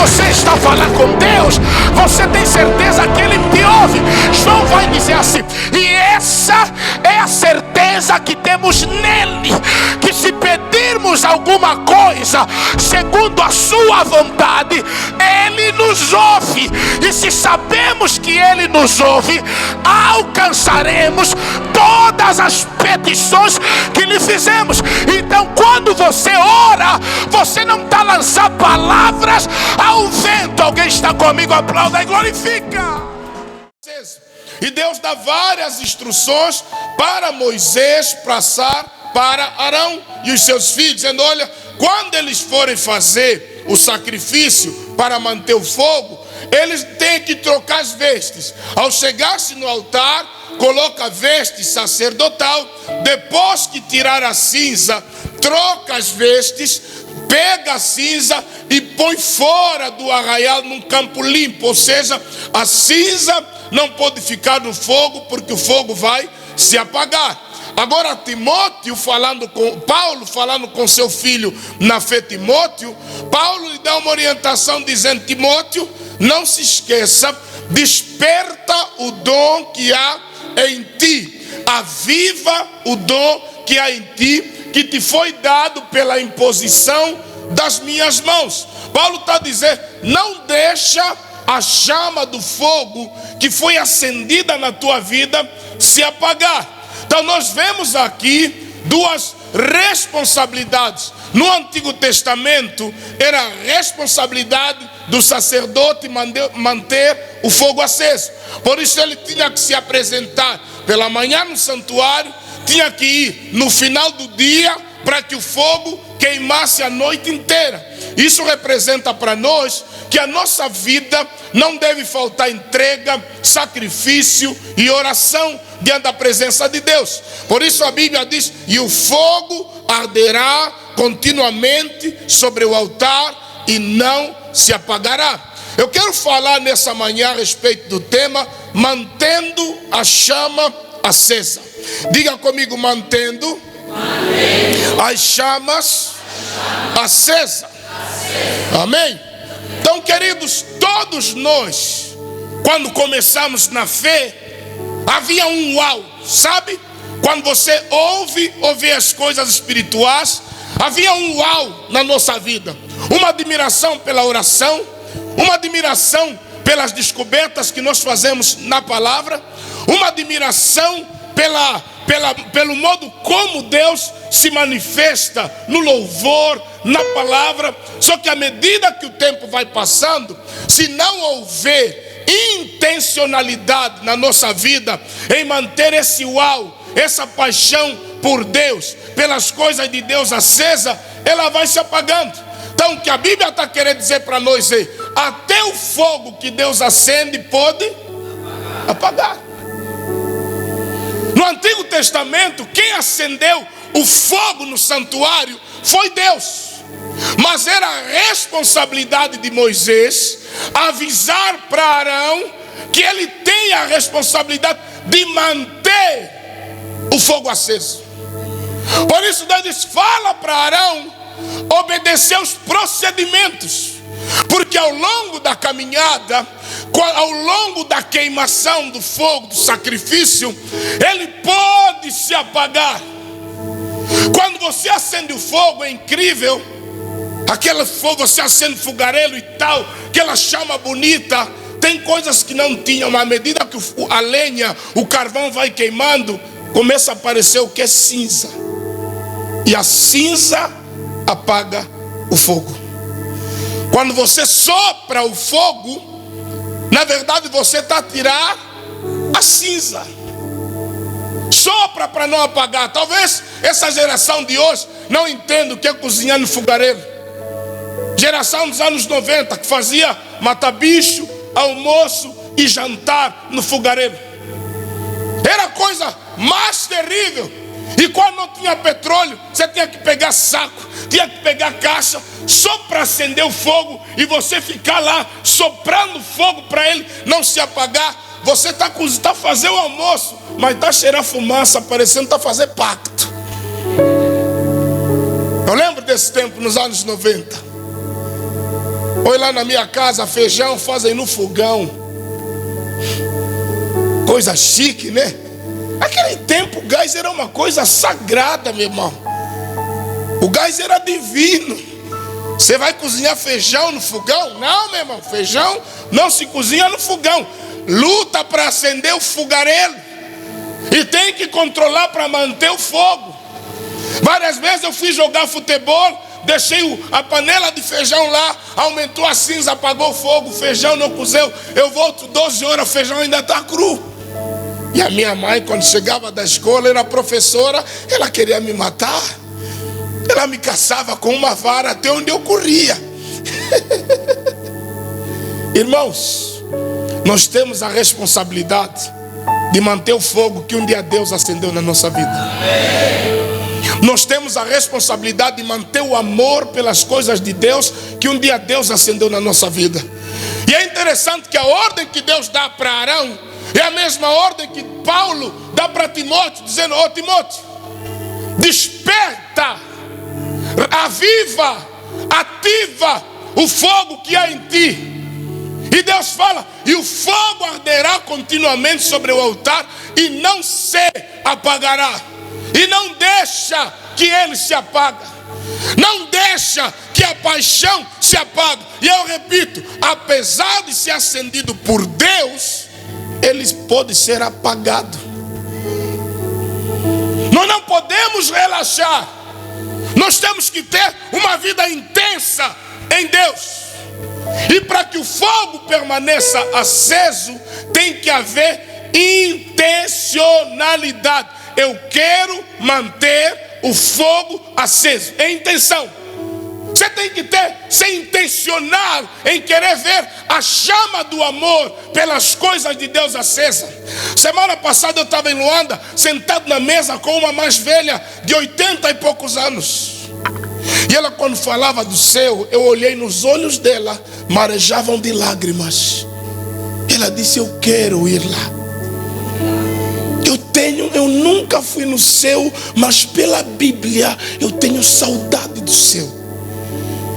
você está falando com Deus, você tem certeza que Ele te ouve. João vai dizer assim, e essa é a certeza que temos nele, que se pedirmos alguma coisa segundo a sua vontade, Ele nos ouve. E se sabemos que Ele nos ouve, alcançaremos todas as petições que lhe fizemos. Então, quando você ora, você não está lançando palavras ao vento. Alguém está comigo? Aplauda e glorifica. E Deus dá várias instruções para Moisés passar para Arão e os seus filhos, dizendo: olha, quando eles forem fazer o sacrifício para manter o fogo, eles têm que trocar as vestes. Ao chegar-se no altar, coloca a veste sacerdotal. Depois que tirar a cinza, troca as vestes, pega a cinza e põe fora do arraial num campo limpo. Ou seja, a cinza não pode ficar no fogo, porque o fogo vai se apagar. Agora Paulo falando com seu filho na fé Timóteo, Paulo lhe dá uma orientação dizendo: Timóteo, não se esqueça, desperta o dom que há em ti, aviva o dom que há em ti, que te foi dado pela imposição das minhas mãos. Paulo está dizendo: não deixa a chama do fogo que foi acendida na tua vida se apagar. Então nós vemos aqui duas responsabilidades. No Antigo Testamento era a responsabilidade do sacerdote manter o fogo aceso. Por isso ele tinha que se apresentar pela manhã no santuário, tinha que ir no final do dia para que o fogo queimasse a noite inteira. Isso representa para nós que a nossa vida não deve faltar entrega, sacrifício e oração diante da presença de Deus. Por isso a Bíblia diz: e o fogo arderá continuamente sobre o altar e não se apagará. Eu quero falar nessa manhã a respeito do tema mantendo a chama acesa. Diga comigo: mantendo as chamas acesas. Amém? Então, queridos, todos nós, quando começamos na fé, havia um uau, sabe? Quando você ouve as coisas espirituais, havia um uau na nossa vida. Uma admiração pela oração, uma admiração pelas descobertas que nós fazemos na palavra, uma admiração pelo modo como Deus se manifesta no louvor, na palavra. Só que à medida que o tempo vai passando, se não houver intencionalidade na nossa vida em manter esse uau, essa paixão por Deus, pelas coisas de Deus acesa, ela vai se apagando. Então o que a Bíblia está querendo dizer para nós é: até o fogo que Deus acende pode apagar. No Antigo Testamento, quem acendeu o fogo no santuário foi Deus. Mas era a responsabilidade de Moisés avisar para Arão que ele tem a responsabilidade de manter o fogo aceso. Por isso Deus diz: fala para Arão obedecer os procedimentos, porque ao longo da caminhada, ao longo da queimação do fogo, do sacrifício, ele pode se apagar. Quando você acende o fogo, é incrível. Aquele fogo, você acende fogareiro e tal, aquela chama bonita. Tem coisas que não tinham, mas à medida que a lenha, o carvão vai queimando, começa a aparecer o que é cinza. E a cinza apaga o fogo. Quando você sopra o fogo, na verdade você está a tirar a cinza. Sopra para não apagar. Talvez essa geração de hoje não entenda o que é cozinhar no fogareiro. Geração dos anos 90 que fazia matar bicho, almoço e jantar no fogareiro. Era a coisa mais terrível. E quando não tinha petróleo, você tinha que pegar saco, tinha que pegar caixa, só para acender o fogo e você ficar lá soprando fogo para ele não se apagar. Você está fazendo o almoço, mas está cheirando fumaça, parecendo está fazendo pacto. Eu lembro desse tempo nos anos 90. Olha lá na minha casa, feijão fazem no fogão. Coisa chique, né? Naquele tempo o gás era uma coisa sagrada, meu irmão. O gás era divino. Você vai cozinhar feijão no fogão? Não, meu irmão, feijão não se cozinha no fogão. Luta para acender o fogareiro. E tem que controlar para manter o fogo. Várias vezes eu fui jogar futebol, deixei a panela de feijão lá, aumentou a cinza, apagou o fogo, o feijão não cozeu. Eu volto 12 horas, o feijão ainda está cru. E a minha mãe, quando chegava da escola, era professora, ela queria me matar. Ela me caçava com uma vara até onde eu corria. Irmãos, nós temos a responsabilidade de manter o fogo que um dia Deus acendeu na nossa vida. Nós temos a responsabilidade de manter o amor pelas coisas de Deus que um dia Deus acendeu na nossa vida. E é interessante que a ordem que Deus dá para Arão é a mesma ordem que Paulo dá para Timóteo, dizendo: ó Timóteo, desperta, aviva, ativa o fogo que há em ti. E Deus fala: e o fogo arderá continuamente sobre o altar e não se apagará. E não deixa que ele se apague. Não deixa que a paixão se apague. E eu repito, apesar de ser acendido por Deus, ele pode ser apagado. Nós não podemos relaxar. Nós temos que ter uma vida intensa em Deus. E para que o fogo permaneça aceso, tem que haver intencionalidade. Eu quero manter o fogo aceso. É intenção. Você tem que ser intencional em querer ver a chama do amor pelas coisas de Deus acesa. Semana passada eu estava em Luanda, sentado na mesa com uma mais velha de 80 e poucos anos. E ela, quando falava do céu, eu olhei nos olhos dela, marejavam de lágrimas. Ela disse: eu quero ir lá. Eu nunca fui no céu, mas pela Bíblia eu tenho saudade do céu.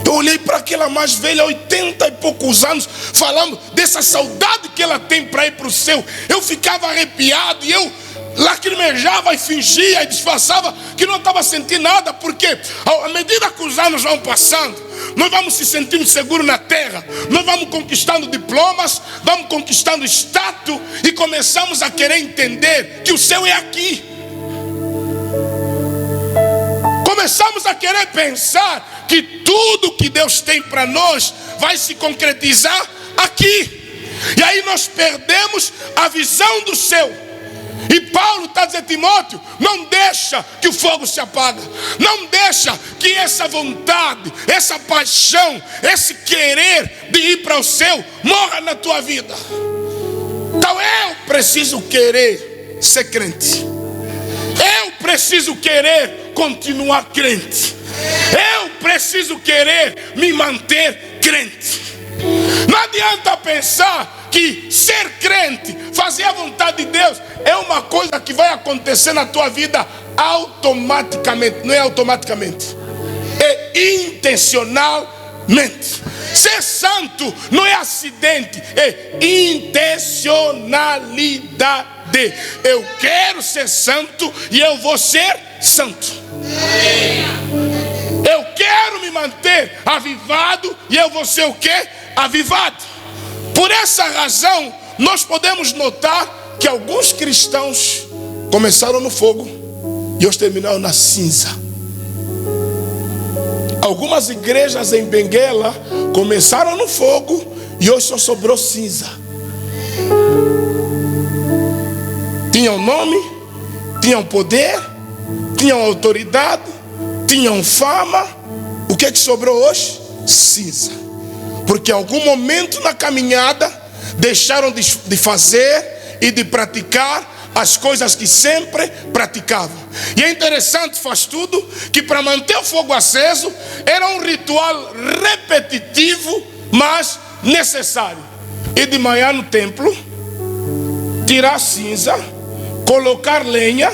Eu olhei para aquela mais velha, 80 e poucos anos, falando dessa saudade que ela tem para ir para o céu. Eu ficava arrepiado e eu lacrimejava e fingia e disfarçava que não estava sentindo nada, porque à medida que os anos vão passando, nós vamos se sentindo seguros na terra, nós vamos conquistando diplomas, vamos conquistando status e começamos a querer entender que o céu é aqui. Começamos a querer pensar que tudo que Deus tem para nós vai se concretizar aqui. E aí nós perdemos a visão do céu. E Paulo está dizendo: Timóteo, não deixa que o fogo se apague. Não deixa que essa vontade, essa paixão, esse querer de ir para o céu morra na tua vida. Então eu preciso querer ser crente. Eu preciso querer continuar crente. Eu preciso querer me manter crente. Não adianta pensar que ser crente, fazer a vontade de Deus, é uma coisa que vai acontecer na tua vida automaticamente. Não é automaticamente, é intencionalmente. Ser santo não é acidente, é intencionalidade. Eu quero ser santo e eu vou ser santo. Eu quero me manter avivado e eu vou ser o quê? Avivado. Por essa razão, nós podemos notar que alguns cristãos começaram no fogo e hoje terminaram na cinza. Algumas igrejas em Benguela começaram no fogo e hoje só sobrou cinza. Tinham nome, tinham poder, tinham autoridade, tinham fama. O que é que sobrou hoje? Cinza. Porque em algum momento na caminhada deixaram de fazer e de praticar as coisas que sempre praticavam. E é interessante, faz tudo, que para manter o fogo aceso era um ritual repetitivo, mas necessário. Ir de manhã no templo, tirar a cinza, colocar lenha,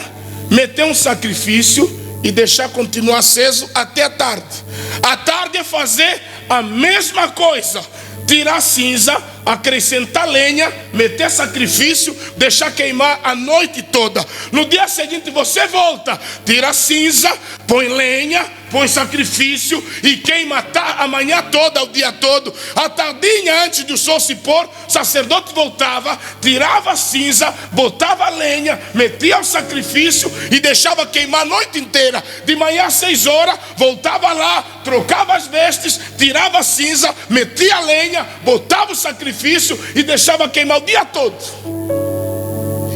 meter um sacrifício e deixar continuar aceso até a tarde. A tarde é fazer a mesma coisa, tirar a cinza, acrescentar lenha, meter sacrifício, deixar queimar a noite toda. No dia seguinte você volta, tira a cinza, põe lenha, põe sacrifício e queima a manhã toda, o dia todo. À tardinha, antes do sol se pôr, o sacerdote voltava, tirava a cinza, botava a lenha, metia o sacrifício e deixava queimar a noite inteira. De manhã às 6 horas, voltava lá, trocava as vestes, tirava a cinza, metia a lenha, botava o sacrifício e deixava queimar o dia todo.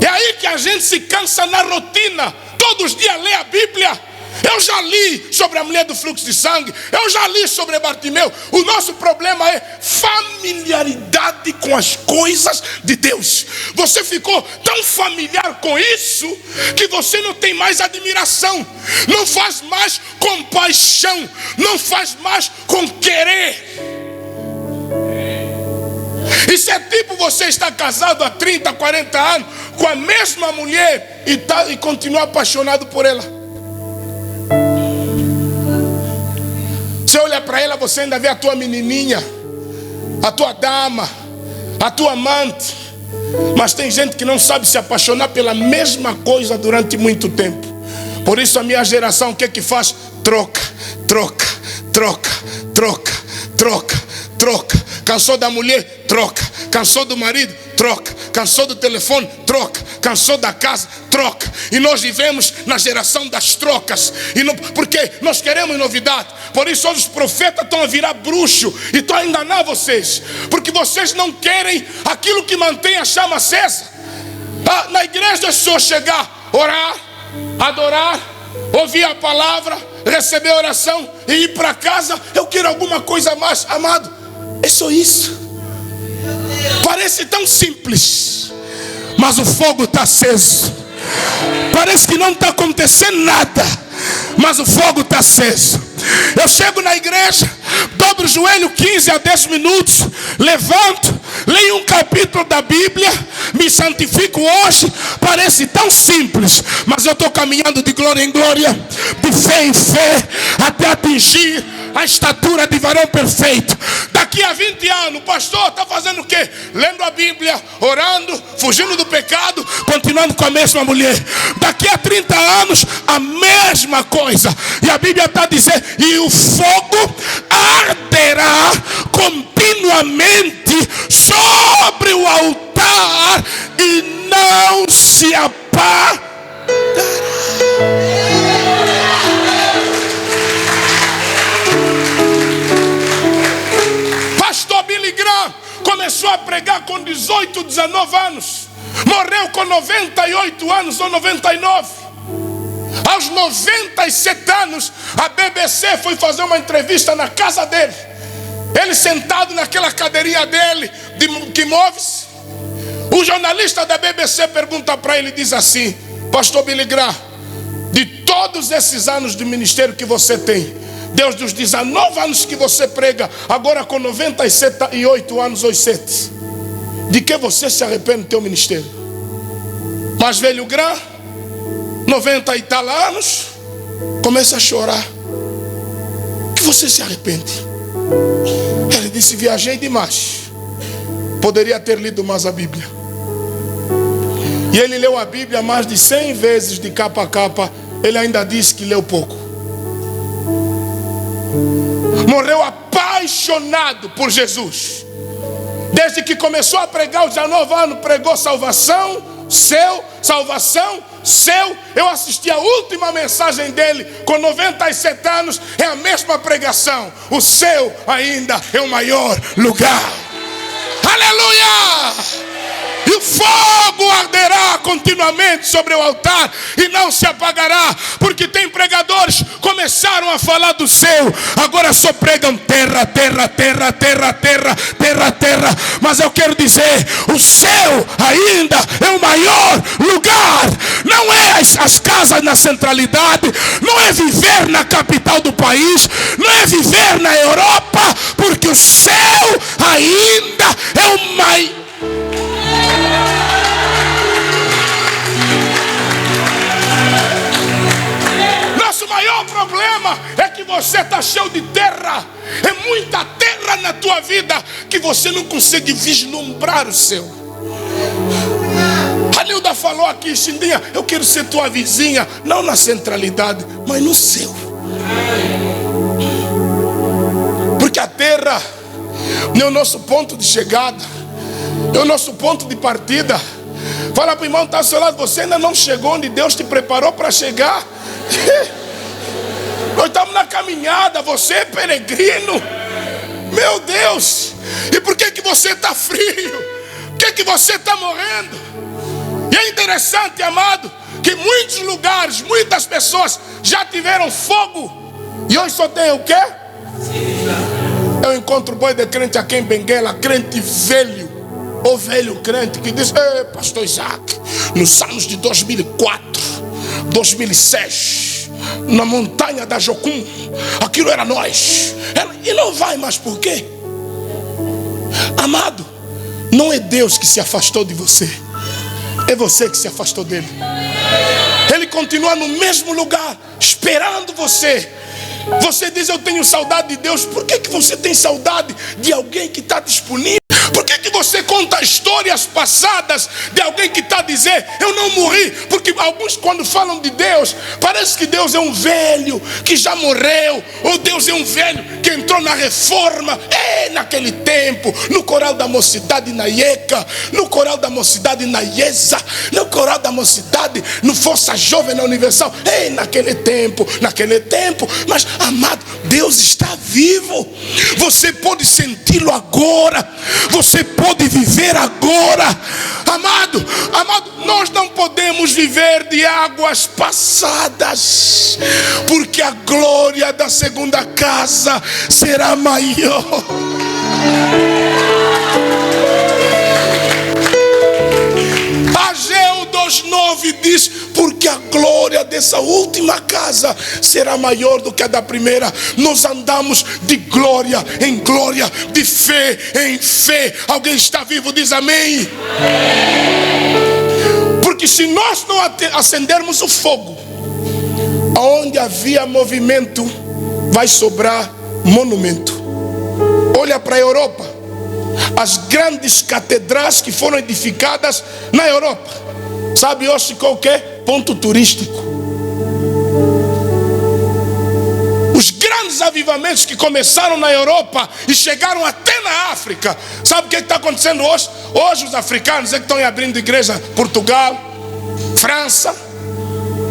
É aí que a gente se cansa na rotina. Todos os dias lê a Bíblia. Eu já li sobre a mulher do fluxo de sangue. Eu já li sobre Bartimeu. O nosso problema é familiaridade com as coisas de Deus. Você ficou tão familiar com isso que você não tem mais admiração, não faz mais compaixão, não faz mais com querer. Isso é tipo você estar casado há 30, 40 anos com a mesma mulher e continuar apaixonado por ela. Você olha para ela, você ainda vê a tua menininha, a tua dama, a tua amante. Mas tem gente que não sabe se apaixonar pela mesma coisa durante muito tempo. Por isso a minha geração, o que é que faz? Troca, troca, troca, troca, troca, troca. Cansou da mulher? Troca. Cansou do marido? Troca. Cansou do telefone? Troca. Cansou da casa? Troca. E nós vivemos na geração das trocas. Porque nós queremos novidade. Por isso hoje os profetas estão a virar bruxo e estão a enganar vocês. Porque vocês não querem aquilo que mantém a chama acesa. Na igreja é só chegar, orar, adorar, ouvir a palavra, receber a oração e ir para casa. Eu quero alguma coisa mais, amado. É só isso. Parece tão simples, mas o fogo está aceso. Parece que não está acontecendo nada, mas o fogo está aceso. Eu chego na igreja, dobro o joelho 15 a 10 minutos, levanto, leio um capítulo da Bíblia, me santifico hoje. Parece tão simples, mas eu estou caminhando de glória em glória, de fé em fé, até atingir a estatura de varão perfeito. Daqui a 20 anos, o pastor está fazendo o quê? Lendo a Bíblia, orando, fugindo do pecado, continuando com a mesma mulher. Daqui a 30 anos, a mesma coisa. E a Bíblia está dizendo, e o fogo arderá continuamente sobre o altar e não se apagará. Pastor Billy Graham começou a pregar com 18, 19 anos. Morreu com 98 anos ou 99. Aos 97 anos, a BBC foi fazer uma entrevista na casa dele. Ele sentado naquela cadeirinha dele, que move-se. O jornalista da BBC pergunta para ele, diz assim: Pastor Billy Graham, de todos esses anos de ministério que você tem, Deus dos 19 anos que você prega, agora com 98 anos ou 7, de que você se arrepende do teu ministério? Mais velho Graham, 90 e tal anos, começa a chorar. Que você se arrepende? Ele disse: viajei demais, poderia ter lido mais a Bíblia. E ele leu a Bíblia mais de 100 vezes de capa a capa. Ele ainda disse que leu pouco. Morreu apaixonado por Jesus. Desde que começou a pregar aos 19 anos, pregou salvação, salvação, seu. Eu assisti a última mensagem dele com 97 anos, é a mesma pregação. O céu ainda é o maior lugar. Aleluia! E o fogo arderá continuamente sobre o altar e não se apagará. Porque tem pregadores começaram a falar do céu, agora só pregam terra, terra, terra, terra, terra, terra, terra. Mas eu quero dizer, o céu ainda é o maior lugar. Não é as casas na centralidade, não é viver na capital do país, não é viver na Europa, porque o céu ainda é o maior. Nosso maior problema é que você está cheio de terra. É muita terra na tua vida que você não consegue vislumbrar o céu. A Nilda falou aqui, Xindinha, eu quero ser tua vizinha, não na centralidade, mas no céu. Porque a terra é o nosso ponto de chegada, é o nosso ponto de partida. Fala para o irmão que está ao seu lado, você ainda não chegou onde Deus te preparou para chegar. Nós estamos na caminhada, você é peregrino. Meu Deus, e por que você está frio? Por que você está morrendo? E é interessante, amado, que muitos lugares, muitas pessoas já tiveram fogo e hoje só tem o quê? Eu encontro boi de crente aqui em Benguela, crente velho, ou velho crente que diz: ei, pastor Isaac, nos anos de 2004, 2006, na montanha da Jocum, aquilo era nós. E não vai mais, por quê? Amado, não é Deus que se afastou de você, é você que se afastou dele. Ele continua no mesmo lugar, esperando você. Você diz: eu tenho saudade de Deus. Por que você tem saudade de alguém que está disponível? Por que você conta histórias passadas de alguém que está a dizer: eu não morri? Porque alguns, quando falam de Deus, parece que Deus é um velho que já morreu, ou Deus é um velho que entrou na reforma. Naquele tempo, no coral da mocidade na IECA, no coral da mocidade na IESA, no coral da mocidade no Força Jovem na Universal. Naquele tempo. Mas, amado, Deus está vivo. Você pode senti-lo agora. Você pode viver agora. Amado, nós não podemos viver de águas passadas, porque a glória da segunda casa será maior. Ageu 2:9 diz: porque a glória dessa última casa será maior do que a da primeira. Nós andamos de glória em glória, de fé em fé. Alguém está vivo? Diz amém. Porque se nós não acendermos o fogo, onde havia movimento, vai sobrar monumento. Olha para a Europa, as grandes catedrais que foram edificadas na Europa. Sabe hoje ficou o quê? Ponto turístico. Os grandes avivamentos que começaram na Europa e chegaram até na África. Sabe o que está acontecendo hoje? Hoje os africanos é que estão abrindo igreja. Portugal, França.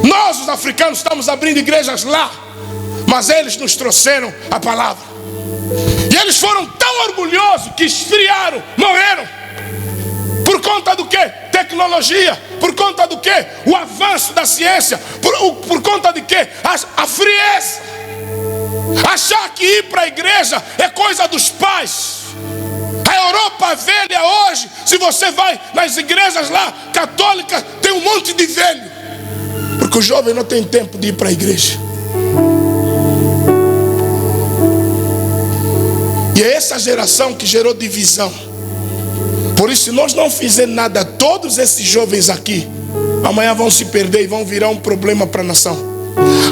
Nós os africanos estamos abrindo igrejas lá. Mas eles nos trouxeram a palavra. E eles foram tão orgulhosos que esfriaram, morreram. Por conta do quê? Tecnologia. Por conta do quê? O avanço da ciência. Por conta de quê? A frieza. Achar que ir para a igreja é coisa dos pais. A Europa velha hoje, se você vai nas igrejas lá, católicas, tem um monte de velho. Porque o jovem não tem tempo de ir para a igreja. E é essa geração que gerou divisão. Por isso, se nós não fizermos nada, todos esses jovens aqui, amanhã vão se perder e vão virar um problema para a nação.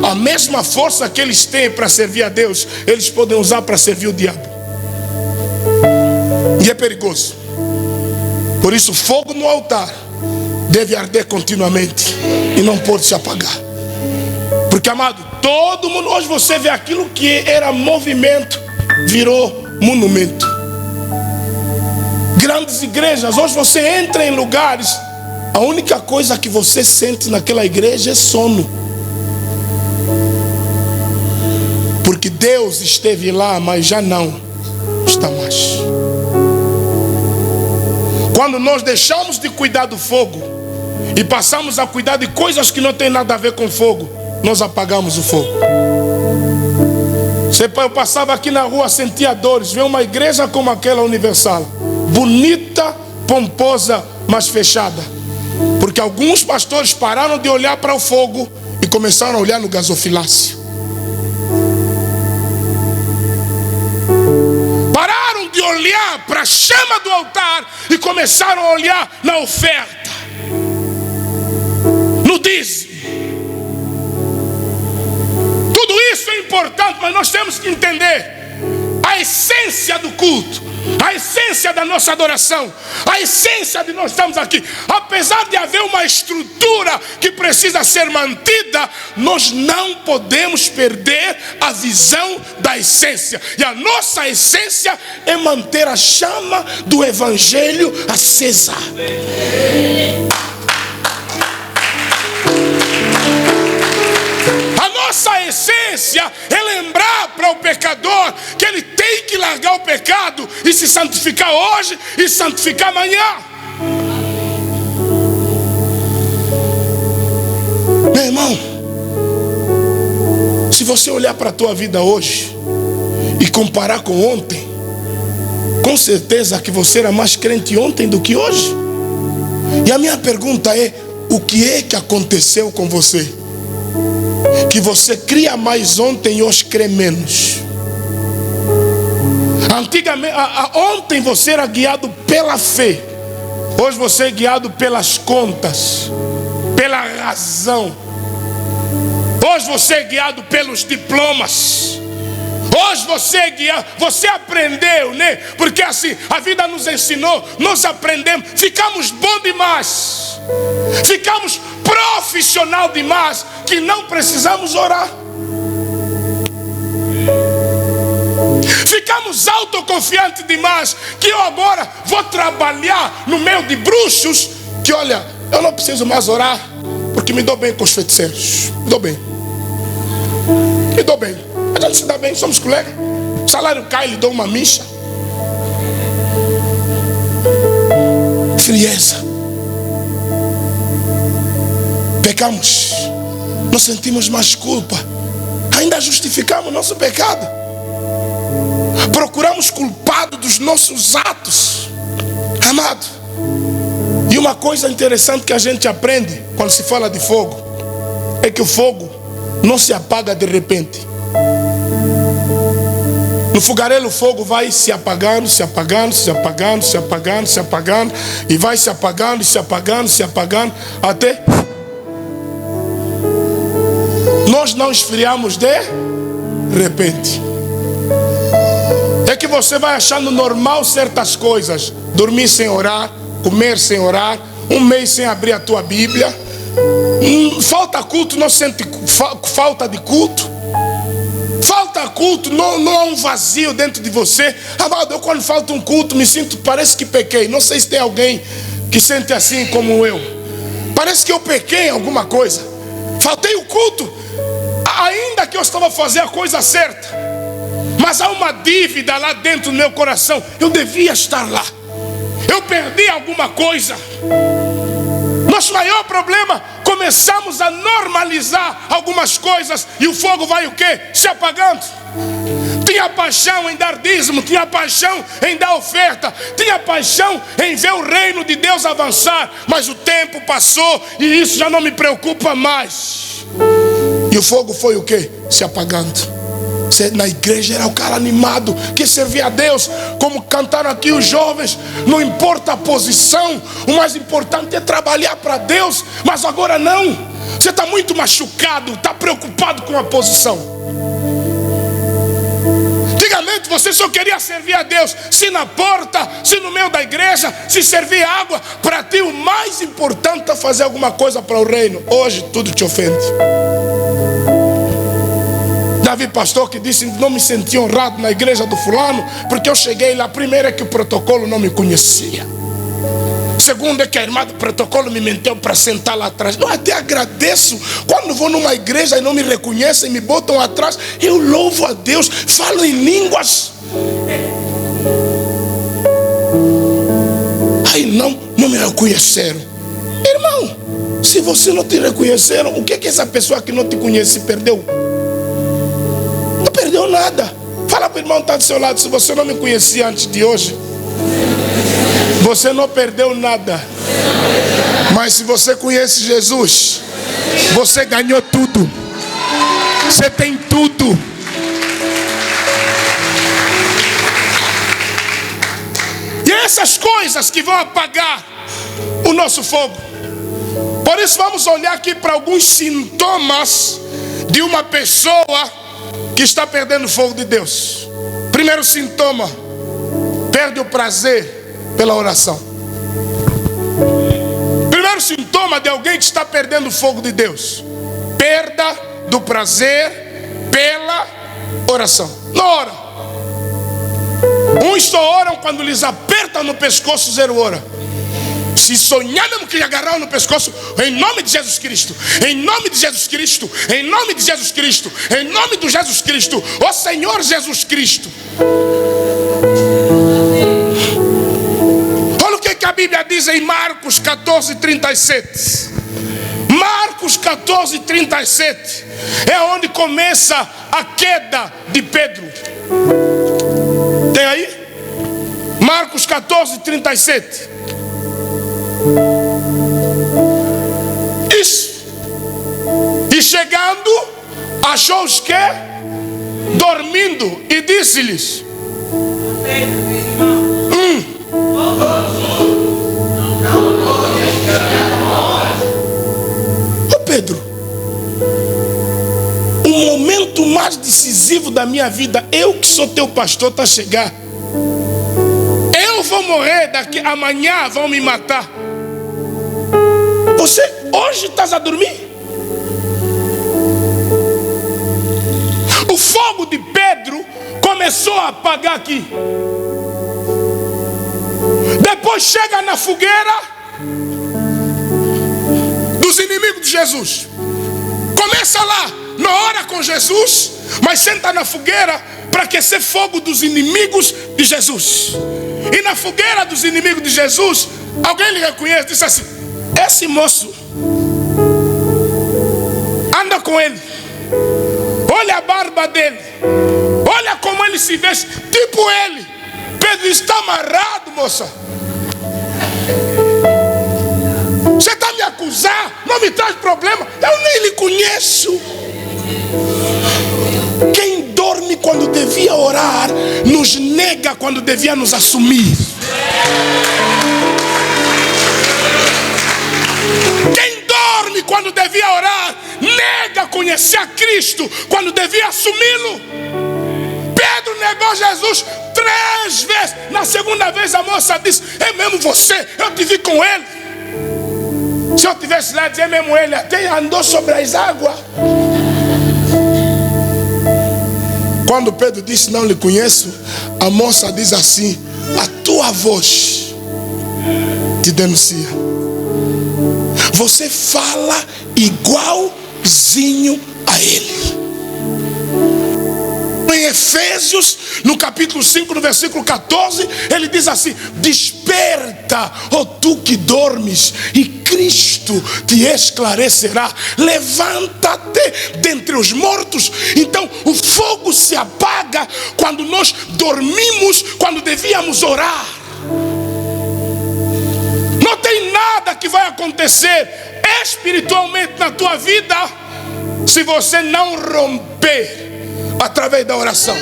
A mesma força que eles têm para servir a Deus, eles podem usar para servir o diabo. E é perigoso. Por isso, fogo no altar deve arder continuamente e não pode se apagar. Porque, amado, todo mundo, hoje você vê aquilo que era movimento, virou monumento. Grandes igrejas, hoje você entra em lugares, a única coisa que você sente naquela igreja é sono. Porque Deus esteve lá, mas já não está mais. Quando nós deixamos de cuidar do fogo e passamos a cuidar de coisas que não tem nada a ver com fogo, nós apagamos o fogo. Eu passava aqui na rua, sentia dores, ver uma igreja como aquela Universal, bonita, pomposa, mas fechada. Porque alguns pastores pararam de olhar para o fogo e começaram a olhar no gasofilácio. Pararam de olhar para a chama do altar e começaram a olhar na oferta, no dízimo. Tudo isso é importante. importante, mas nós temos que entender a essência do culto, a essência da nossa adoração, a essência de nós estamos aqui. Apesar de haver uma estrutura que precisa ser mantida, nós não podemos perder a visão da essência. E a nossa essência é manter a chama do Evangelho acesa. A nossa essência é lembrar para o pecador que ele tem que largar o pecado e se santificar hoje e santificar amanhã. Meu irmão, se você olhar para a tua vida hoje e comparar com ontem, com certeza que você era mais crente ontem do que hoje. E a minha pergunta é: o que é que aconteceu com você? Que você cria mais ontem e hoje crê menos. Antigamente, ontem você era guiado pela fé. Hoje você é guiado pelas contas, pela razão. Hoje você é guiado pelos diplomas. Hoje você é guiado, você aprendeu, né? Porque assim, a vida nos ensinou, nós aprendemos, ficamos bom demais. Ficamos profissional demais, que não precisamos orar. Ficamos autoconfiantes demais, que eu agora vou trabalhar no meio de bruxos, que olha, eu não preciso mais orar, porque me dou bem com os feiticeiros. Me dou bem. Me dou bem. A gente se dá bem, somos colegas. O salário cai, lhe dou uma micha. Frieza. Pecamos, não sentimos mais culpa, ainda justificamos nosso pecado, procuramos culpado dos nossos atos. Amado, e uma coisa interessante que a gente aprende quando se fala de fogo é que o fogo não se apaga de repente. No fogareiro o fogo vai se apagando, se apagando, se apagando, se apagando, se apagando, e vai se apagando, se apagando, se apagando, até nós não esfriamos de repente. É que você vai achando normal certas coisas: dormir sem orar, comer sem orar, um mês sem abrir a tua Bíblia. Falta culto, não sente falta de culto. Falta culto, não há um vazio dentro de você. Amado, eu quando falta um culto me sinto, parece que pequei. Não sei se tem alguém que sente assim como eu. Parece que eu pequei em alguma coisa. Faltei o culto, ainda que eu estava fazendo a coisa certa, mas há uma dívida lá dentro do meu coração. Eu devia estar lá. Eu perdi alguma coisa. Nosso maior problema, começamos a normalizar algumas coisas e o fogo vai o quê? Se apagando. Tinha paixão em dar dízimo, tinha paixão em dar oferta, tinha paixão em ver o reino de Deus avançar, mas o tempo passou e isso já não me preocupa mais. E o fogo foi o quê? Se apagando. Na igreja era o cara animado, que servia a Deus, como cantaram aqui os jovens. Não importa a posição, o mais importante é trabalhar para Deus. Mas agora não, você está muito machucado, está preocupado com a posição. Antigamente você só queria servir a Deus, se na porta, se no meio da igreja, se servir água. Para ti o mais importante é fazer alguma coisa para o reino. Hoje tudo te ofende. Davi, pastor, que disse: não me senti honrado na igreja do fulano, porque eu cheguei lá. Primeiro é que o protocolo não me conhecia. Segundo é que a irmã do protocolo me meteu para sentar lá atrás. Eu até agradeço quando vou numa igreja e não me reconhecem, me botam atrás. Eu louvo a Deus, falo em línguas. Aí não me reconheceram. Irmão, se você não te reconheceram, o que é que essa pessoa que não te conhece perdeu? Não perdeu nada. Fala para o irmão que está do seu lado: se você não me conhecia antes de hoje, você não perdeu nada. Mas se você conhece Jesus, você ganhou tudo. Você tem tudo. E essas coisas que vão apagar o nosso fogo. Por isso vamos olhar aqui para alguns sintomas de uma pessoa que está perdendo o fogo de Deus. Primeiro sintoma: perde o prazer pela oração. Primeiro sintoma de alguém que está perdendo o fogo de Deus: perda do prazer pela oração. Não ora. Uns só oram quando lhes apertam no pescoço, zero ora. Se sonhar mesmo que lhe agarraram no pescoço, em nome de Jesus Cristo, em nome de Jesus Cristo, em nome de Jesus Cristo, em nome de Jesus Cristo, ó Senhor Jesus Cristo. Olha o que a Bíblia diz em Marcos 14:37. Marcos 14:37 é onde começa a queda de Pedro. Tem aí? Marcos 14:37. Isso. E chegando, achou-os que? Dormindo. E disse-lhes: Ô Pedro, o momento mais decisivo da minha vida, eu que sou teu pastor, está a chegar. Eu vou morrer daqui, amanhã vão me matar. Você hoje estás a dormir? O fogo de Pedro começou a apagar aqui. Depois chega na fogueira dos inimigos de Jesus. Começa lá, não ora com Jesus, mas senta na fogueira para aquecer fogo dos inimigos de Jesus. E na fogueira dos inimigos de Jesus, alguém lhe reconhece, disse assim: esse moço, anda com ele, olha a barba dele, olha como ele se veste, tipo ele. Pedro está amarrado, moça. Você está me acusar, não me traz problema, eu nem lhe conheço. Quem dorme quando devia orar, nos nega quando devia nos assumir. Quem dorme quando devia orar, nega conhecer a Cristo quando devia assumi-lo. Pedro negou Jesus 3 vezes. Na segunda vez a moça disse: é mesmo você, eu te vi com ele. Se eu tivesse lá, dizer: é mesmo ele, até andou sobre as águas. Quando Pedro disse: não lhe conheço, a moça diz assim: a tua voz te denuncia. Você fala igualzinho a ele. Em Efésios, no capítulo 5, no versículo 14, ele diz assim: desperta, ó tu que dormes, e Cristo te esclarecerá. Levanta-te dentre os mortos. Então o fogo se apaga quando nós dormimos, quando devíamos orar. Não tem nada que vai acontecer espiritualmente na tua vida se você não romper através da oração.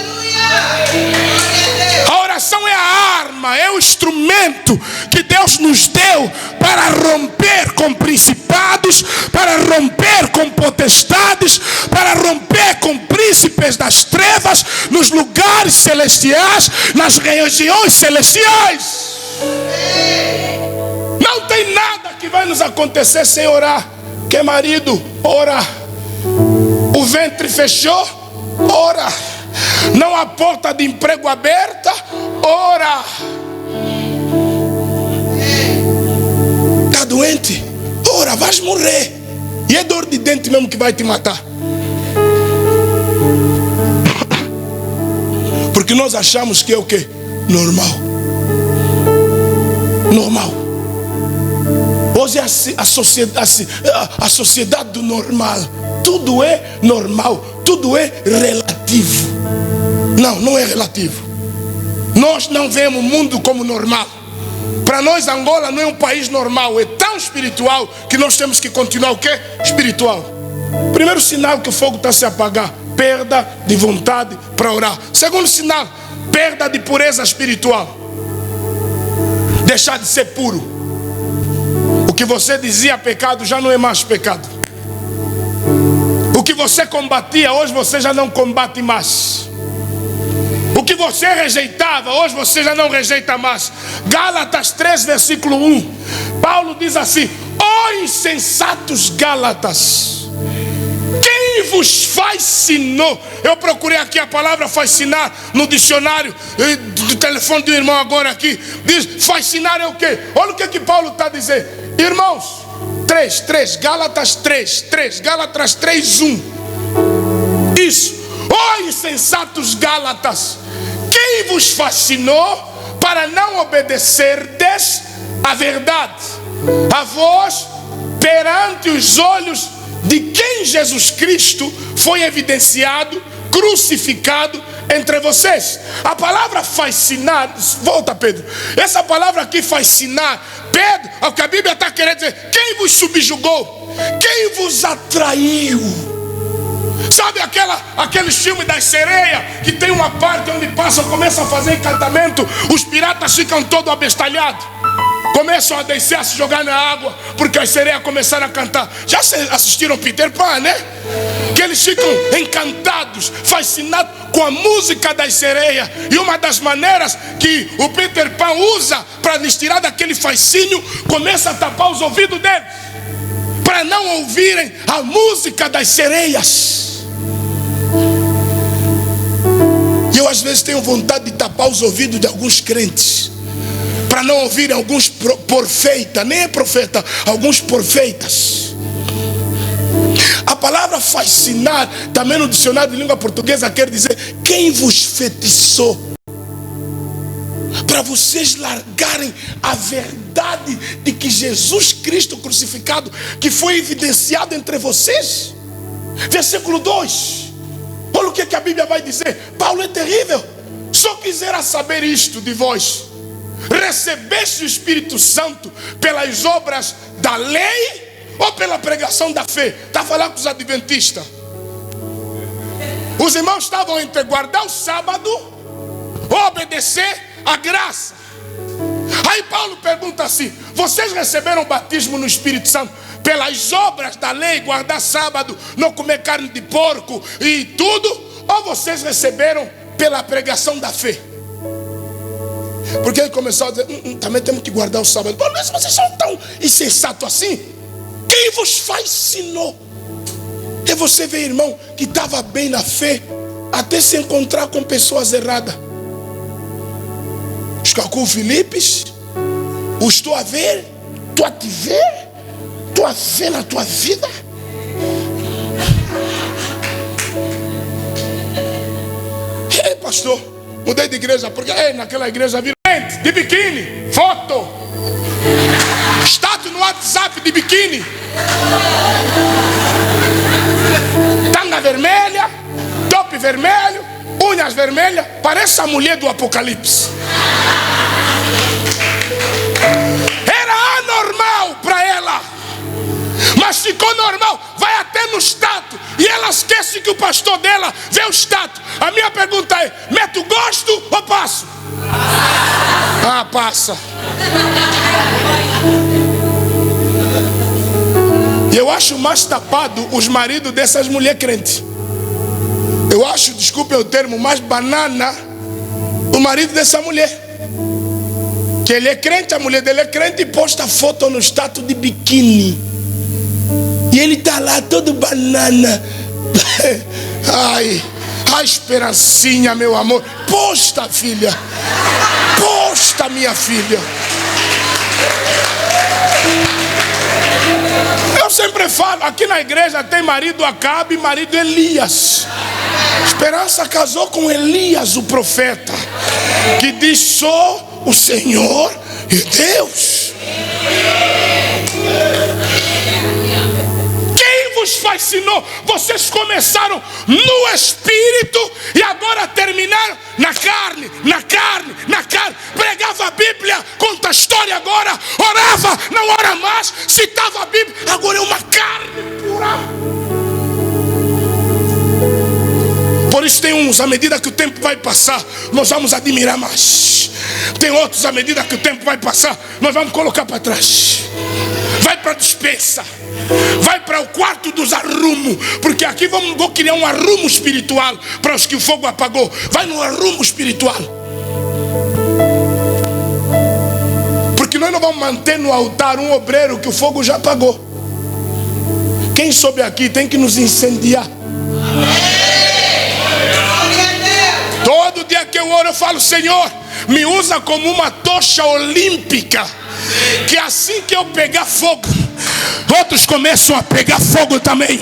A oração é a arma, é o instrumento que Deus nos deu para romper com principados, para romper com potestades, para romper com príncipes das trevas nos lugares celestiais, nas regiões celestiais. Não tem nada que vai nos acontecer sem orar. Que marido, ora. O ventre fechou, ora. Não há porta de emprego aberta, ora. Está doente? Ora, vais morrer. E é dor de dente mesmo que vai te matar. Porque nós achamos que é o quê? Normal. Normal. Hoje a sociedade do normal. Tudo é normal, tudo é relativo. Não, não é relativo. Nós não vemos o mundo como normal. Para nós Angola não é um país normal. É tão espiritual que nós temos que continuar o quê? Espiritual. Primeiro sinal que o fogo está a se apagar: perda de vontade para orar. Segundo sinal: perda de pureza espiritual. Deixar de ser puro. O que você dizia pecado já não é mais pecado. O que você combatia, hoje você já não combate mais. O que você rejeitava, hoje você já não rejeita mais. Gálatas 3, versículo 1. Paulo diz assim: ó insensatos Gálatas, quem vos fascinou? Eu procurei aqui a palavra fascinar no dicionário do telefone do irmão agora aqui. Diz, fascinar é o quê? Olha o que Paulo está dizendo. Irmãos, 3, Gálatas 3, Gálatas 3, 1. Isso. Ó insensatos Gálatas, quem vos fascinou para não obedecerdes a verdade, a vós perante os olhos de quem Jesus Cristo foi evidenciado, crucificado entre vocês? A palavra fascinar, volta Pedro, essa palavra aqui fascinar, Pedro, o que a Bíblia está querendo dizer, quem vos subjugou, quem vos atraiu? Sabe aquele filme das sereias, que tem uma parte onde passam, começam a fazer encantamento, os piratas ficam todos abestalhados, começam a descer, a se jogar na água, porque as sereias começaram a cantar. Já assistiram Peter Pan, né? Que eles ficam encantados, fascinados com a música das sereias. E uma das maneiras que o Peter Pan usa para lhes tirar daquele fascínio, começa a tapar os ouvidos deles, para não ouvirem a música das sereias. E eu às vezes tenho vontade de tapar os ouvidos de alguns crentes, para não ouvirem alguns profetas, nem é profeta, alguns profetas. A palavra fascinar, também no dicionário de língua portuguesa, quer dizer quem vos fetiçou, para vocês largarem a verdade de que Jesus Cristo crucificado, que foi evidenciado entre vocês. Versículo 2. Olha o que a Bíblia vai dizer. Paulo é terrível. Só quisera saber isto de vós: recebeste o Espírito Santo pelas obras da lei ou pela pregação da fé? Está falando com os adventistas. Os irmãos estavam entre guardar o sábado ou obedecer a graça. Aí Paulo pergunta assim: vocês receberam o batismo no Espírito Santo pelas obras da lei, guardar sábado, não comer carne de porco e tudo, ou vocês receberam pela pregação da fé? Porque ele começou a dizer, também temos que guardar o sábado. Mas vocês são tão insensatos assim? Quem vos fascinou? E você vê, irmão, que estava bem na fé, até se encontrar com pessoas erradas. Estou Filipes, o estou a ver, estou a te ver, estou a ver na tua vida. Ei, pastor, mudei de igreja, porque naquela igreja viram gente de biquíni, foto, status no WhatsApp de biquíni, tanga vermelha, top vermelho, unhas vermelhas, parece a mulher do Apocalipse. Era anormal para ela, mas ficou normal. Vai até no status e ela esquece que o pastor dela vê o status. A minha pergunta é: meto gosto ou passo? Ah, passa. E eu acho mais tapado os maridos dessas mulheres crentes. Eu acho, desculpe o termo, mais banana o marido dessa mulher. Que ele é crente, a mulher dele é crente, e posta foto no status de biquíni. E ele está lá todo banana. Ai, a esperancinha, meu amor. Posta, filha. Posta, minha filha. Eu sempre falo, aqui na igreja tem marido Acabe e marido Elias. Esperança casou com Elias, o profeta, que diz: sou o Senhor e Deus. Quem vos fascinou? Vocês começaram no espírito e agora terminaram na carne, na carne, na carne. Pregava a Bíblia, conta a história agora, orava, não ora mais, citava a Bíblia, agora é uma carne pura. Por isso tem uns, à medida que o tempo vai passar, nós vamos admirar mais. Tem outros, à medida que o tempo vai passar, nós vamos colocar para trás. vai para a despensa, vai para o quarto dos arrumos, porque aqui vou criar um arrumo espiritual para os que o fogo apagou. Vai no arrumo espiritual, porque nós não vamos manter no altar um obreiro que o fogo já apagou. Quem soube aqui tem que nos incendiar. Todo dia que eu oro eu falo: Senhor, me usa como uma tocha olímpica, que assim que eu pegar fogo, outros começam a pegar fogo também.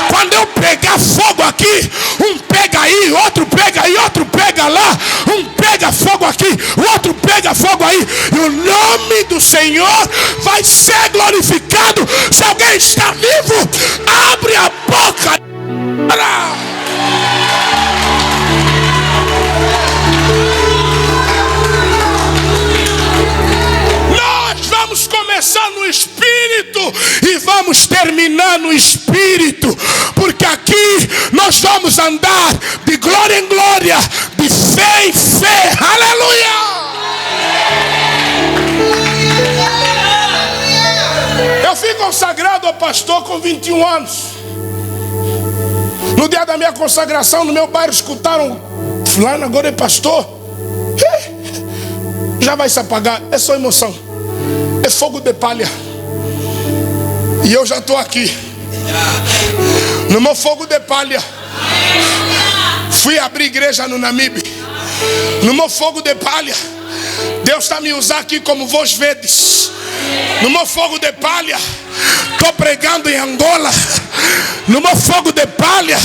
Quando eu pegar fogo aqui, um pega aí, outro pega aí, outro pega lá, um pega fogo aqui, o outro pega fogo aí, e o nome do Senhor vai ser glorificado. Se alguém está vivo, abre a boca. Vamos começar no Espírito e vamos terminar no Espírito, porque aqui nós vamos andar de glória em glória, de fé em fé. Aleluia! Eu fui consagrado ao pastor com 21 anos. No dia da minha consagração, no meu bairro, escutaram: fulano agora é pastor. Já vai se apagar, é só emoção, é fogo de palha. E eu já estou aqui no meu fogo de palha. Fui abrir igreja no Namibe, no meu fogo de palha. Deus está me usando aqui como vós vedes. No meu fogo de palha, estou pregando em Angola. No meu fogo de palha,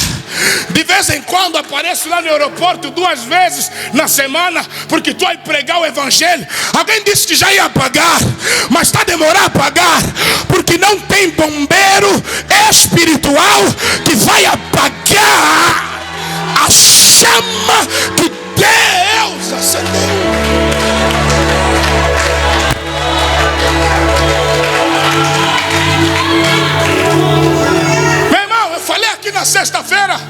de vez em quando apareço lá no aeroporto 2 vezes na semana, porque estou a pregar o evangelho. Alguém disse que já ia apagar, mas está a demorar a apagar, porque não tem bombeiro espiritual que vai apagar a chama que Deus acendeu. Na sexta-feira,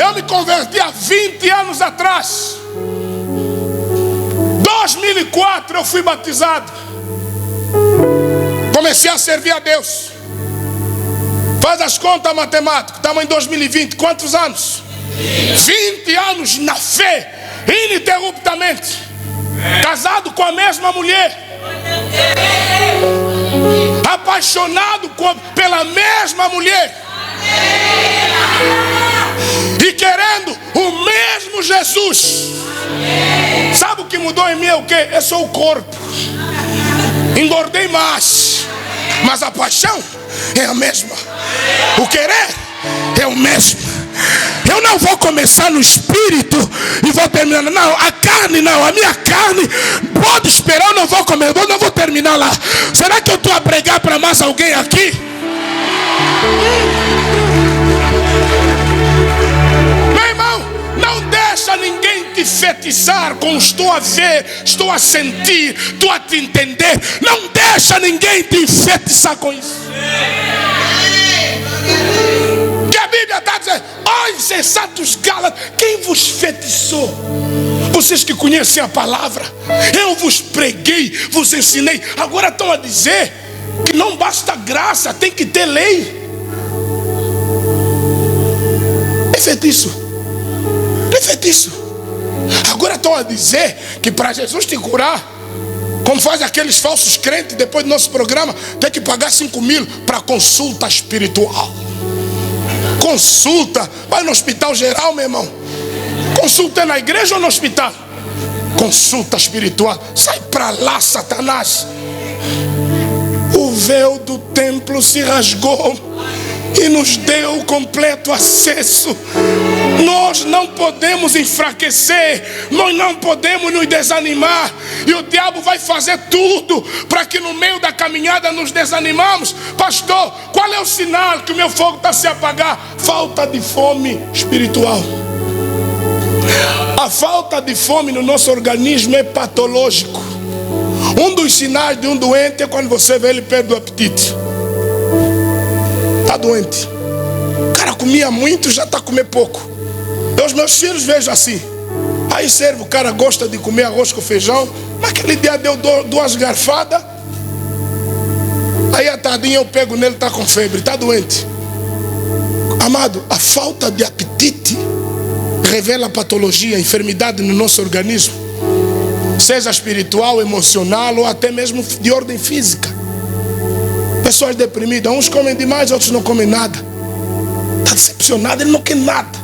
eu me converti há 20 anos atrás. 2004 eu fui batizado. Comecei a servir a Deus. Faz as contas matemáticas. Estamos em 2020, quantos anos? 20 anos na fé, ininterruptamente. Casado com a mesma mulher, apaixonado pela mesma mulher, e querendo o mesmo Jesus. Sabe o que mudou em mim? É o que? É só o corpo. Engordei mais, mas a paixão é a mesma, o querer é o mesmo. Eu não vou começar no espírito e vou terminar. Não, a carne não, a minha carne pode esperar. Eu não vou comer, eu não vou terminar lá. Será que eu estou a pregar para mais alguém aqui? Meu irmão, não deixa ninguém te fetichar com estou a ver, estou a sentir, estou a te entender. Não deixa ninguém te fetichar com isso. Que a Bíblia está dizendo: ó insensatos Gálatas, quem vos fetichou? Vocês que conhecem a palavra, eu vos preguei, vos ensinei. Agora estão a dizer que não basta graça, tem que ter lei. É fetiche. É fetiche. Agora estão a dizer que para Jesus te curar, como faz aqueles falsos crentes, depois do nosso programa, tem que pagar 5.000 para consulta espiritual. Consulta, vai no hospital geral, meu irmão. Consulta é na igreja ou no hospital? Consulta espiritual. Sai para lá, Satanás. O véu do templo se rasgou e nos deu completo acesso. Nós não podemos enfraquecer, nós não podemos nos desanimar. E o diabo vai fazer tudo para que no meio da caminhada nos desanimamos. Pastor, qual é o sinal que o meu fogo está se apagar? Falta de fome espiritual. A falta de fome no nosso organismo é patológico. Um dos sinais de um doente é quando você vê ele perde o apetite. Está doente. O cara comia muito, já está a comer pouco. Eu, os meus filhos, vejo assim. Aí serve, o cara gosta de comer arroz com feijão, mas aquele dia deu 2 garfadas. Aí à tardinha eu pego nele, está com febre, está doente. Amado, a falta de apetite revela patologia, enfermidade no nosso organismo, seja espiritual, emocional ou até mesmo de ordem física. Pessoas deprimidas, uns comem demais, outros não comem nada. Está decepcionado, ele não quer nada.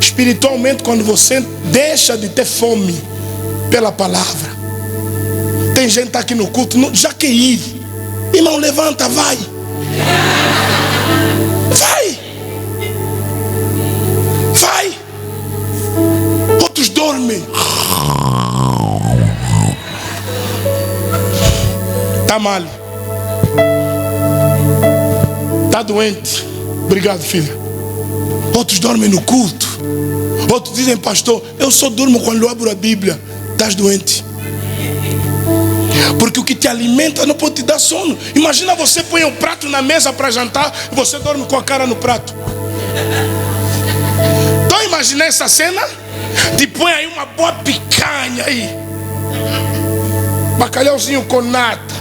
Espiritualmente, quando você deixa de ter fome pela palavra, tem gente que está aqui no culto, já quer ir. Irmão, levanta, vai. Vai. Vai. Outros dormem. Está mal. Está doente. Obrigado, filha. Outros dormem no culto. Outros dizem, pastor, eu só durmo quando eu abro a Bíblia. Estás doente. Porque o que te alimenta não pode te dar sono. Imagina você põe um prato na mesa para jantar e você dorme com a cara no prato. Então imagina essa cena. Te põe aí uma boa picanha aí, bacalhauzinho com nata,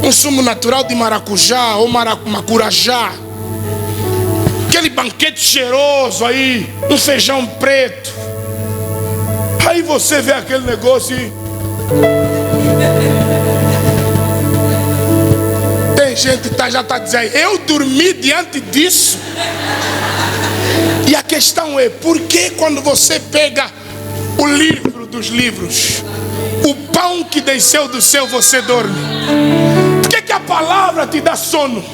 um sumo natural de maracujá ou macurajá, aquele banquete cheiroso aí, um feijão preto. Aí você vê aquele negócio e... tem gente que já está dizendo, eu dormi diante disso. E a questão é, por que quando você pega o livro dos livros, o pão que desceu do céu, você dorme? Por que a palavra te dá sono?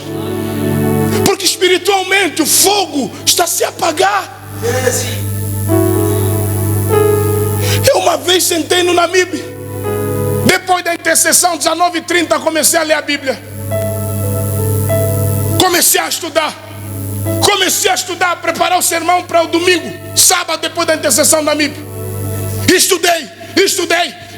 Porque espiritualmente o fogo está a se apagar. Eu uma vez sentei no Namibe, depois da intercessão, 19h30, comecei a ler a Bíblia. Comecei a estudar, a preparar o sermão para o domingo, sábado, depois da intercessão da MIP. Estudei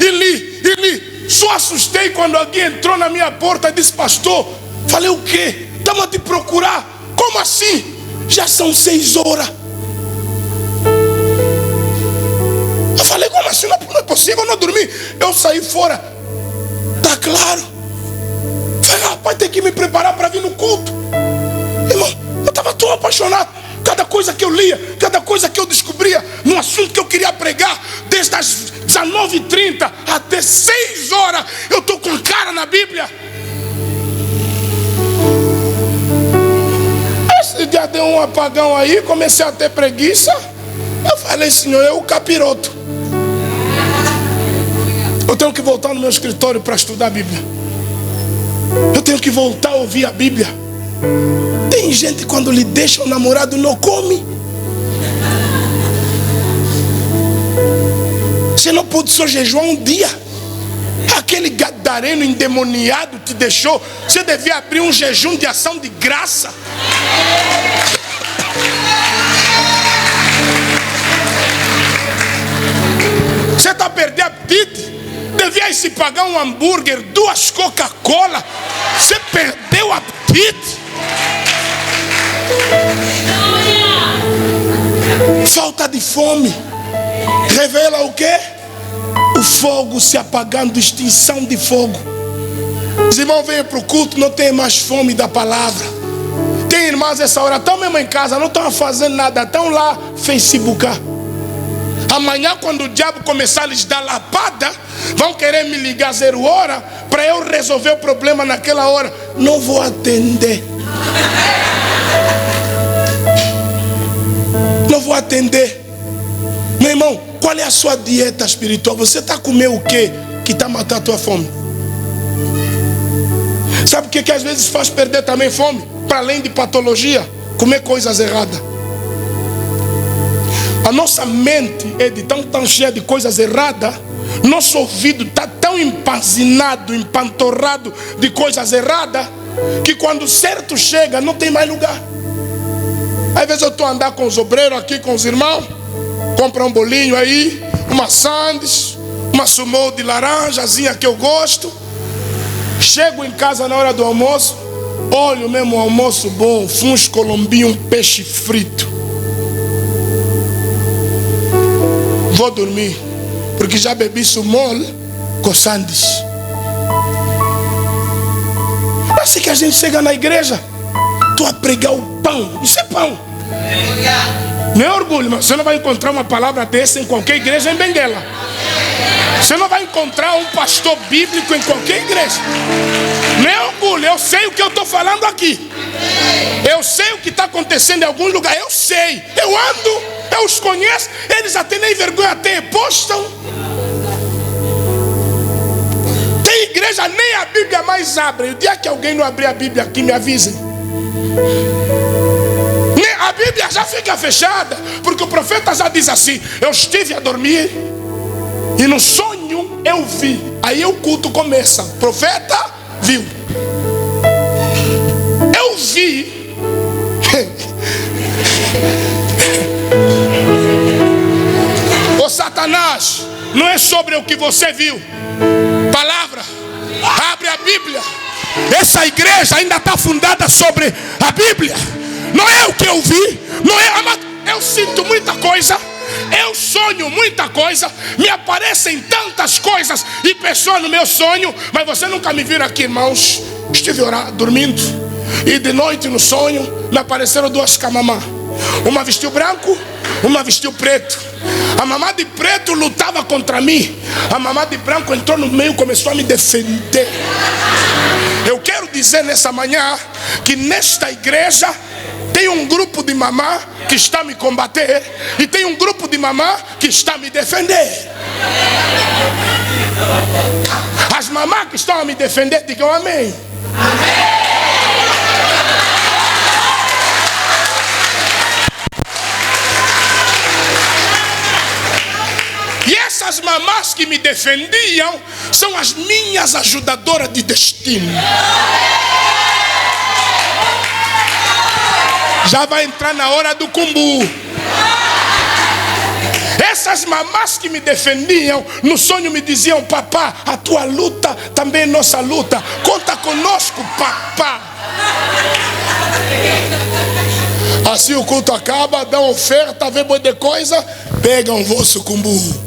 e li. Só assustei quando alguém entrou na minha porta e disse, pastor, falei, o quê? Estamos a te procurar. Como assim? Já são 6 horas. Eu falei, como assim? Não é possível, eu não dormi. Eu saí fora. Tá claro. Falei, rapaz, tem que me preparar para vir no culto. Irmão, eu estava tão apaixonado. Cada coisa que eu lia, cada coisa que eu descobria no assunto que eu queria pregar, desde as 19h30 até 6 horas, eu estou com cara na Bíblia. Esse dia deu um apagão aí, comecei a ter preguiça. Eu falei, Senhor, eu o capiroto. Eu tenho que voltar no meu escritório para estudar a Bíblia. Eu tenho que voltar a ouvir a Bíblia. Tem gente quando lhe deixa o namorado não come. Você não pode só jejuar um dia. Aquele gadareno endemoniado te deixou. Você devia abrir um jejum de ação de graça. Você está perdendo apetite? Devia se pagar um hambúrguer, 2 Coca-Cola. Você perdeu o apetite. Falta de fome revela o quê? O fogo se apagando, extinção de fogo. Os irmãos vêm para o culto, não tem mais fome da palavra. Tem irmãs essa hora, estão mesmo em casa, não estão fazendo nada, estão lá Facebook. Amanhã, quando o diabo começar a lhes dar lapada, vão querer me ligar 0 hora para eu resolver o problema naquela hora. Não vou atender. Não vou atender. Meu irmão, qual é a sua dieta espiritual? Você está comendo o que está matando a tua fome? Sabe o que às vezes faz perder também fome? Para além de patologia, comer coisas erradas. A nossa mente é de tão cheia de coisas erradas. Nosso ouvido está tão empanzinado, empantorrado de coisas erradas, que quando o certo chega, não tem mais lugar. Às vezes eu estou a andar com os obreiros aqui, com os irmãos, compra um bolinho aí, uma sandes, uma sumô de laranjazinha que eu gosto. Chego em casa na hora do almoço, olho mesmo o almoço bom, uns colombinho, um peixe frito. Vou dormir, porque já bebi sumô com sandes. Parece que a gente chega na igreja, estou a pregar o pão. Isso é pão. Não é orgulho, mas você não vai encontrar uma palavra dessa em qualquer igreja em Benguela. Você não vai encontrar um pastor bíblico em qualquer igreja. Não é orgulho, eu sei o que eu estou falando aqui. Eu sei o que está acontecendo em algum lugar. Eu sei, eu ando, eu os conheço. Eles até nem vergonha até postam. Tem igreja, nem a Bíblia mais abre. O dia que alguém não abrir a Bíblia aqui, me avisem. A Bíblia já fica fechada, porque o profeta já diz assim: eu estive a dormir e no sonho eu vi. Aí o culto começa. O profeta viu. Eu vi. Ô Satanás, não é sobre o que você viu. Palavra, abre a Bíblia. Essa igreja ainda está fundada sobre a Bíblia. Não é o que eu vi, não é, eu sinto muita coisa, eu sonho muita coisa, me aparecem tantas coisas e pessoas no meu sonho, mas você nunca me viu aqui, irmãos. Estive dormindo e de noite no sonho me apareceram duas camamã. Uma vestiu branco, uma vestiu preto. A mamã de preto lutava contra mim, a mamã de branco entrou no meio e começou a me defender. Eu quero dizer nessa manhã que nesta igreja tem um grupo de mamã que está a me combater e tem um grupo de mamã que está a me defender. As mamãs que estão a me defender, digam amém. E essas mamás que me defendiam são as minhas ajudadoras de destino. Já vai entrar na hora do cumbu. Essas mamás que me defendiam no sonho me diziam: papá, a tua luta também é nossa luta. Conta conosco, papá. Assim o culto acaba, dão oferta, vê boi de coisa, pegam o vosso cumbu.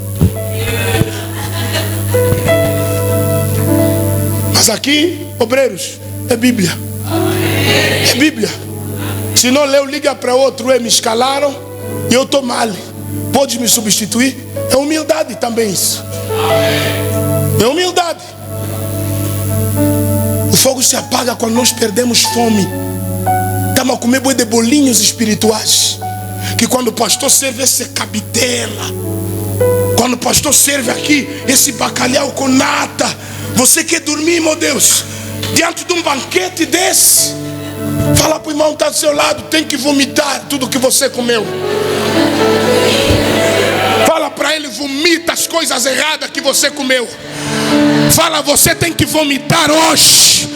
Mas aqui, obreiros, é Bíblia. É Bíblia. Se não leu, liga para outro: me escalaram e eu estou mal. Pode me substituir? É humildade também isso. É humildade. O fogo se apaga quando nós perdemos fome. Estamos a comer boi de bolinhos espirituais, que quando o pastor serve esse cabidela, quando o pastor serve aqui esse bacalhau com nata, você quer dormir, meu Deus, diante de um banquete desse? Fala para o irmão que está do seu lado: tem que vomitar tudo que você comeu. Fala para ele: vomita as coisas erradas que você comeu. Fala: você tem que vomitar hoje,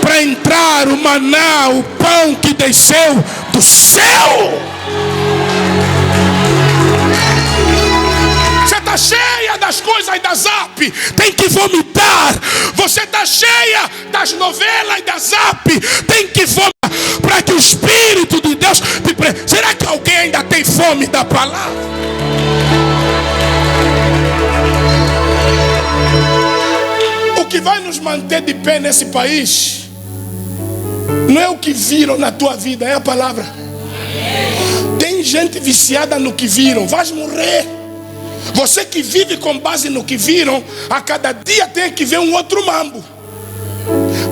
para entrar o maná, o pão que desceu do céu. Você está cheia das coisas da Zap, tem que vomitar. Você está cheia das novelas e da Zap, tem que vomitar, para que o Espírito de Deus te preencha. Será que alguém ainda tem fome da palavra? O que vai nos manter de pé nesse país não é o que viram na tua vida, é a palavra. Tem gente viciada no que viram, vais morrer. Você que vive com base no que viram, a cada dia tem que ver um outro mambo.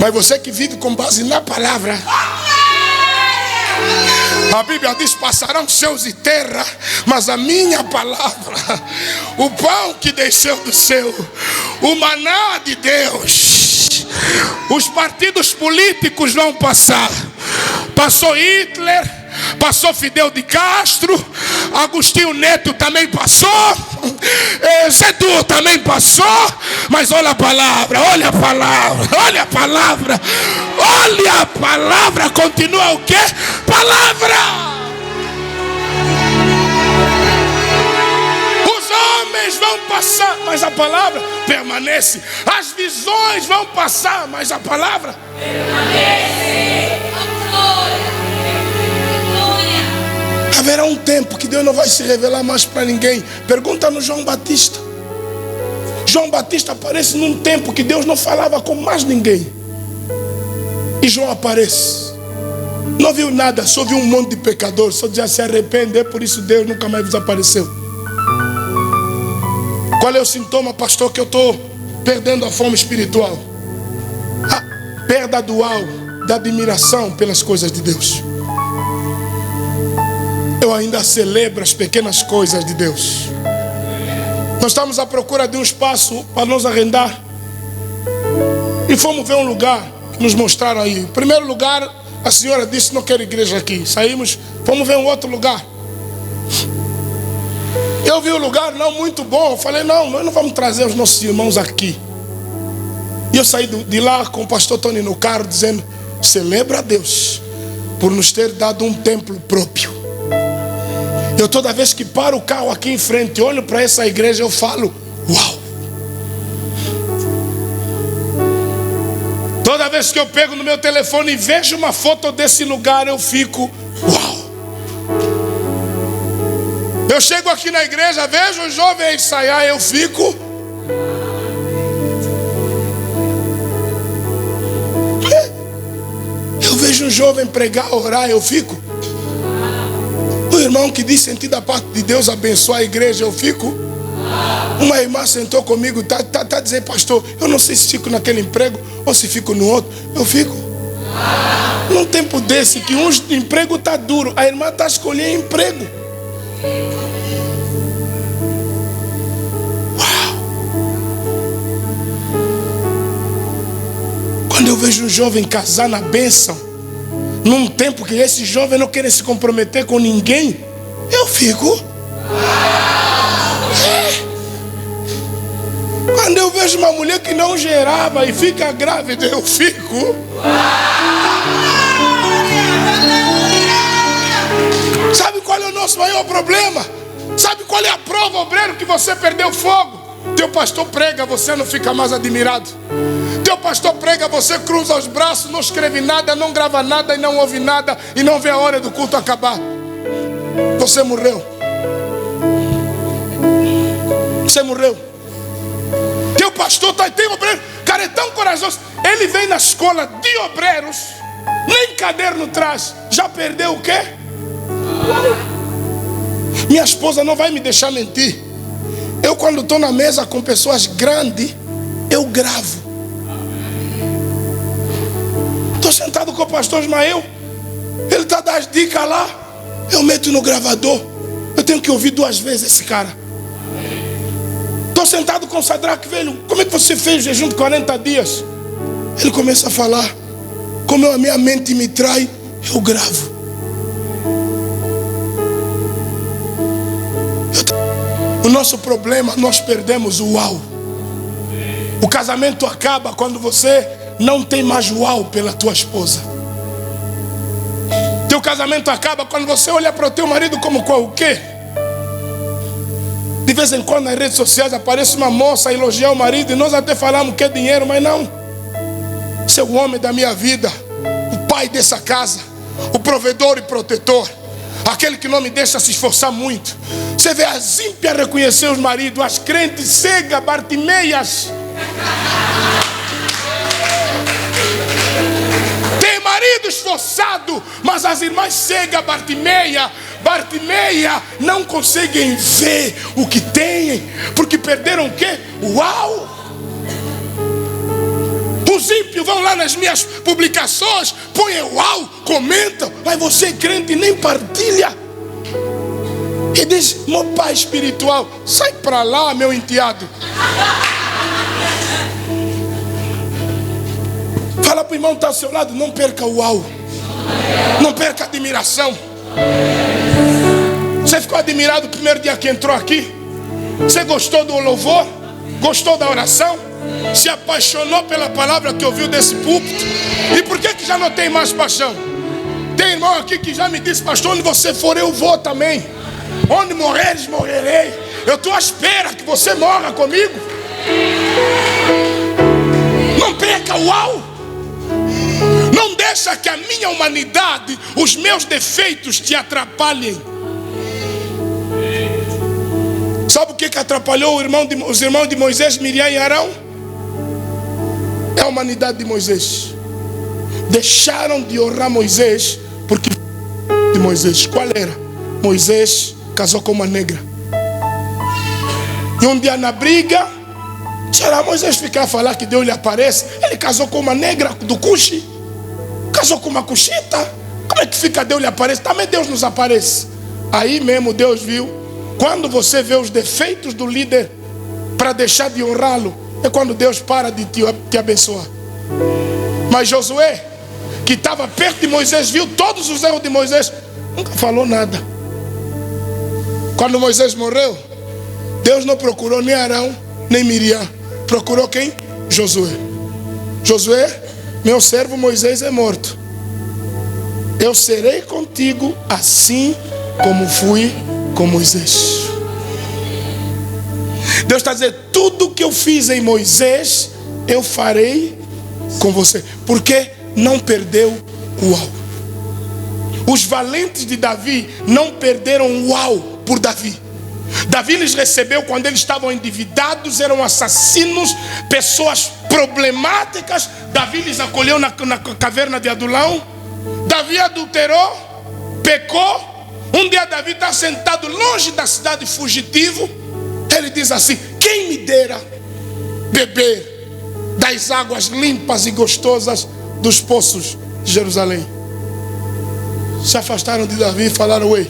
Mas você que vive com base na palavra, a Bíblia diz: passarão céus e terra, mas a minha palavra, o pão que desceu do céu, o maná de Deus. Os partidos políticos vão passar. Passou Hitler, passou Fidel de Castro, Agostinho Neto também passou, Zedu também passou. Mas olha a palavra, olha a palavra, olha a palavra, olha a palavra. Continua o quê? Palavra. Os homens vão passar, mas a palavra permanece. As visões vão passar, mas a palavra permanece. Haverá um tempo que Deus não vai se revelar mais para ninguém. Pergunta no João Batista. João Batista aparece num tempo que Deus não falava com mais ninguém. E João aparece. Não viu nada, só viu um monte de pecadores. Só dizia: se arrepende, é por isso Deus nunca mais vos apareceu. Qual é o sintoma, pastor, que eu estou perdendo a fome espiritual? A perda dual da admiração pelas coisas de Deus. Eu ainda celebro as pequenas coisas de Deus. Nós estamos à procura de um espaço para nos arrendar. E fomos ver um lugar que nos mostraram aí. Em primeiro lugar, a senhora disse: não quero igreja aqui. Saímos, fomos ver um outro lugar. Eu vi o lugar não muito bom. Eu falei: não, nós não vamos trazer os nossos irmãos aqui. E eu saí de lá com o pastor Tony no carro, dizendo: celebra a Deus por nos ter dado um templo próprio. Eu toda vez que paro o carro aqui em frente, olho para essa igreja, eu falo: uau. Toda vez que eu pego no meu telefone e vejo uma foto desse lugar, eu fico: uau. Eu chego aqui na igreja, vejo um jovem ensaiar, eu fico: eu vejo um jovem pregar, orar, eu fico: o irmão que diz sentir da parte de Deus abençoar a igreja, eu fico. Uma irmã sentou comigo, tá dizendo: pastor, eu não sei se fico naquele emprego ou se fico no outro. Eu fico. Num tempo desse que um emprego tá duro, a irmã tá escolhendo emprego. Uau. Quando eu vejo um jovem casar na bênção, num tempo que esse jovem não quer se comprometer com ninguém, eu fico. Quando eu vejo uma mulher que não gerava e fica grávida, eu fico. Sabe qual é o nosso maior problema? Sabe qual é a prova, obreiro, que você perdeu o fogo? Teu pastor prega, você não fica mais admirado. Teu pastor prega, você cruza os braços, não escreve nada, não grava nada e não ouve nada e não vê a hora do culto acabar. Você morreu. Você morreu. Teu pastor tem obreiro, cara, é tão corajoso. Ele vem na escola de obreiros, nem caderno traz. Já perdeu o quê? Minha esposa não vai me deixar mentir. Eu, quando estou na mesa com pessoas grandes, eu gravo. Estou sentado com o pastor Ismael, ele está dando as dicas lá, eu meto no gravador. Eu tenho que ouvir 2 vezes esse cara. Estou sentado com o Sadraque: velho, como é que você fez o jejum de 40 dias? Ele começa a falar. Como a minha mente me trai, eu gravo. O nosso problema, nós perdemos o uau. O casamento acaba quando você não tem mais uau pela tua esposa. Teu casamento acaba quando você olha para o teu marido como qual o quê? De vez em quando nas redes sociais aparece uma moça a elogiar o marido e nós até falamos que é dinheiro, mas não. Esse é o homem da minha vida, o pai dessa casa, o provedor e protetor, aquele que não me deixa se esforçar muito. Você vê as ímpias reconhecer os maridos, as crentes cegas, Bartimeias. Tem marido esforçado, mas as irmãs cegas, Bartimeia não conseguem ver o que têm, porque perderam o quê? Uau! Os ímpios vão lá nas minhas publicações, põem uau, comentam, mas você crente nem partilha. E diz: meu pai espiritual, sai para lá, meu enteado. Fala para o irmão que está ao seu lado: não perca o uau, não perca a admiração. Você ficou admirado o primeiro dia que entrou aqui? Você gostou do louvor? Gostou da oração? Se apaixonou pela palavra que ouviu desse púlpito? E por que já não tem mais paixão? Tem irmão aqui que já me disse: pastor, onde você for eu vou também. Onde morreres, morrerei. Eu estou à espera que você morra comigo. Não perca o uau. Não deixa que a minha humanidade, os meus defeitos te atrapalhem. Sabe o que atrapalhou os irmãos de Moisés, Miriam e Arão? É a humanidade de Moisés. deixaram de honrar Moisés porque de Moisés. Qual era? Moisés casou com uma negra. E um dia na briga, será Moisés ficar a falar que Deus lhe aparece? Ele casou com uma negra do Cuxi. Casou com uma cuxita. Como é que fica Deus lhe aparece? Também Deus nos aparece. Aí mesmo Deus viu. Quando você vê os defeitos do líder para deixar de honrá-lo, é quando Deus para de te abençoar. Mas Josué, que estava perto de Moisés, viu todos os erros de Moisés, nunca falou nada. Quando Moisés morreu, Deus não procurou nem Arão, nem Miriam. Procurou quem? Josué. Josué, meu servo Moisés é morto. Eu serei contigo assim como fui com Moisés. Deus está dizendo, tudo que eu fiz em Moisés, eu farei com você. Porque não perdeu o uau. Os valentes de Davi não perderam o uau por Davi. Davi lhes recebeu quando eles estavam endividados, eram assassinos, pessoas problemáticas. Davi lhes acolheu na caverna de Adulão. Davi adulterou, pecou. Um dia Davi está sentado longe da cidade, fugitivo. Ele diz assim, quem me dera beber das águas limpas e gostosas dos poços de Jerusalém. Se afastaram de Davi e falaram, ué,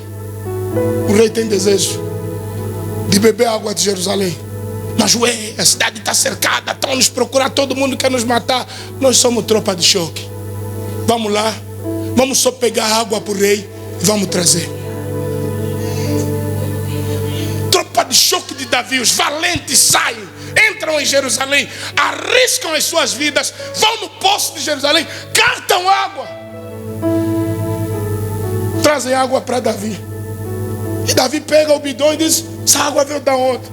o rei tem desejo de beber água de Jerusalém. Mas ué, a cidade está cercada, estão nos procurar, todo mundo quer nos matar. Nós somos tropa de choque. Vamos lá, vamos só pegar água para o rei e vamos trazer. Tropa de choque de Davi, os valentes saem, entram em Jerusalém, arriscam as suas vidas, vão no poço de Jerusalém, captam água, trazem água para Davi. E Davi pega o bidão e diz, essa água veio da onde?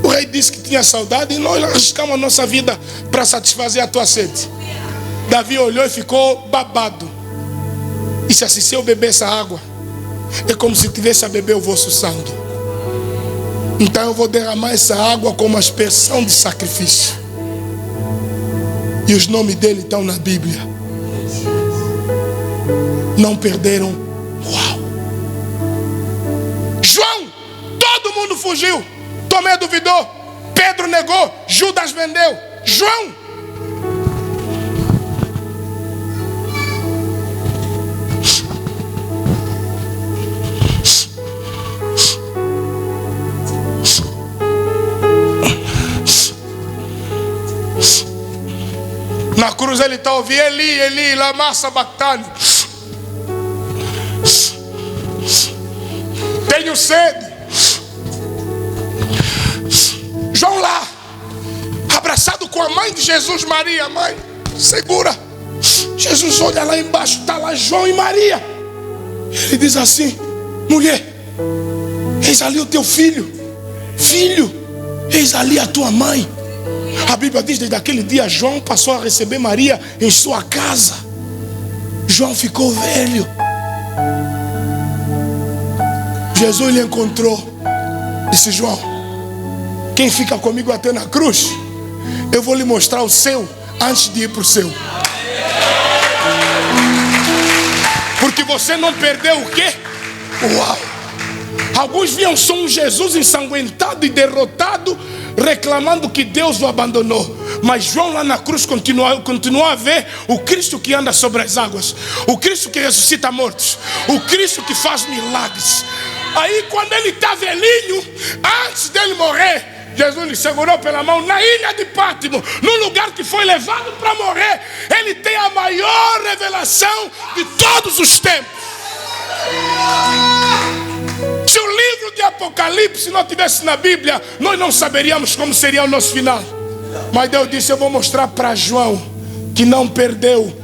O rei disse que tinha saudade e nós arriscamos a nossa vida para satisfazer a tua sede. Davi olhou e ficou babado. E disse assim, se eu beber essa água, é como se tivesse a beber o vosso sangue. Então eu vou derramar essa água como aspersão de sacrifício. E os nomes dele estão na Bíblia. Não perderam. Uau! João, todo mundo fugiu. Tomé duvidou. Pedro negou. Judas vendeu. João. Na cruz ele está ouvindo, Eli, Eli, lama sabachthani. Tenho sede. João lá, abraçado com a mãe de Jesus, Maria, mãe, segura. Jesus olha lá embaixo, está lá João e Maria. Ele diz assim, mulher, eis ali o teu filho. Filho, eis ali a tua mãe. A Bíblia diz, desde aquele dia João passou a receber Maria em sua casa. João ficou velho. Jesus lhe encontrou. Disse, João, quem fica comigo até na cruz, eu vou lhe mostrar o seu antes de ir para o seu. Porque você não perdeu o quê? Uau! Alguns viam só um Jesus ensanguentado e derrotado, reclamando que Deus o abandonou. Mas João lá na cruz continuou a ver o Cristo que anda sobre as águas, o Cristo que ressuscita mortos, o Cristo que faz milagres. Aí quando ele está velhinho, antes dele morrer, Jesus lhe segurou pela mão na ilha de Pátimo, no lugar que foi levado para morrer. Ele tem a maior revelação de todos os tempos. Se o livro de Apocalipse não tivesse na Bíblia, nós não saberíamos como seria o nosso final. Mas Deus disse, eu vou mostrar para João que não perdeu.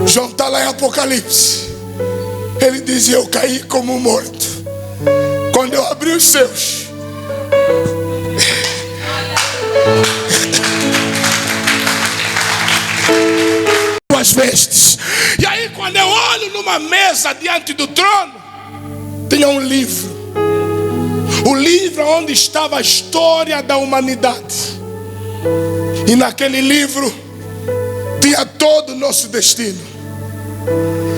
João está lá em Apocalipse. Ele diz, eu caí como morto. Quando eu abri os seus, as vestes. E aí quando eu olho numa mesa diante do trono, tinha um livro. O livro onde estava a história da humanidade. E naquele livro tinha todo o nosso destino.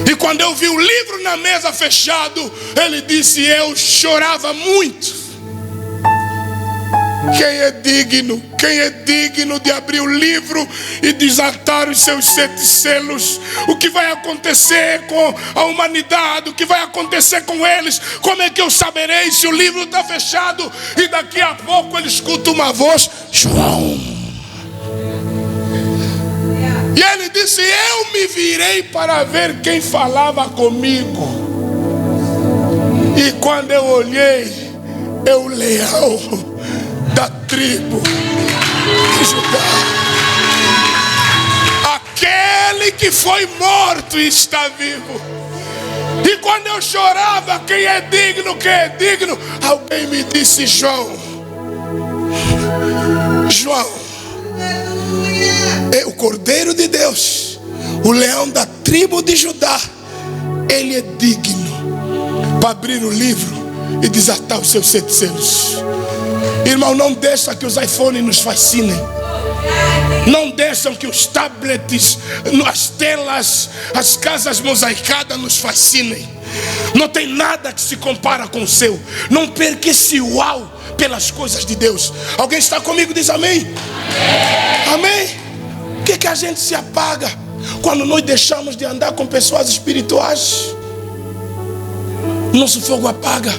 E quando eu vi o livro na mesa fechado, ele disse: eu chorava muito. Quem é digno? Quem é digno de abrir o livro e desatar os seus 7 selos? O que vai acontecer com a humanidade? O que vai acontecer com eles? Como é que eu saberei se o livro está fechado? E daqui a pouco ele escuta uma voz: João. E ele disse: eu me virei para ver quem falava comigo. E quando eu olhei, o leão da tribo de Judá, aquele que foi morto e está vivo. E quando eu chorava: quem é digno, quem é digno? Alguém me disse: João, é o Cordeiro de Deus, o leão da tribo de Judá. Ele é digno para abrir o livro e desatar os seus 7 selos. Irmão, não deixa que os iPhones nos fascinem. Não deixam que os tablets, as telas, as casas mosaicadas nos fascinem. Não tem nada que se compara com o seu. Não perca esse uau pelas coisas de Deus. Alguém está comigo? Diz amém. Amém. O que a gente se apaga quando nós deixamos de andar com pessoas espirituais? Nosso fogo apaga.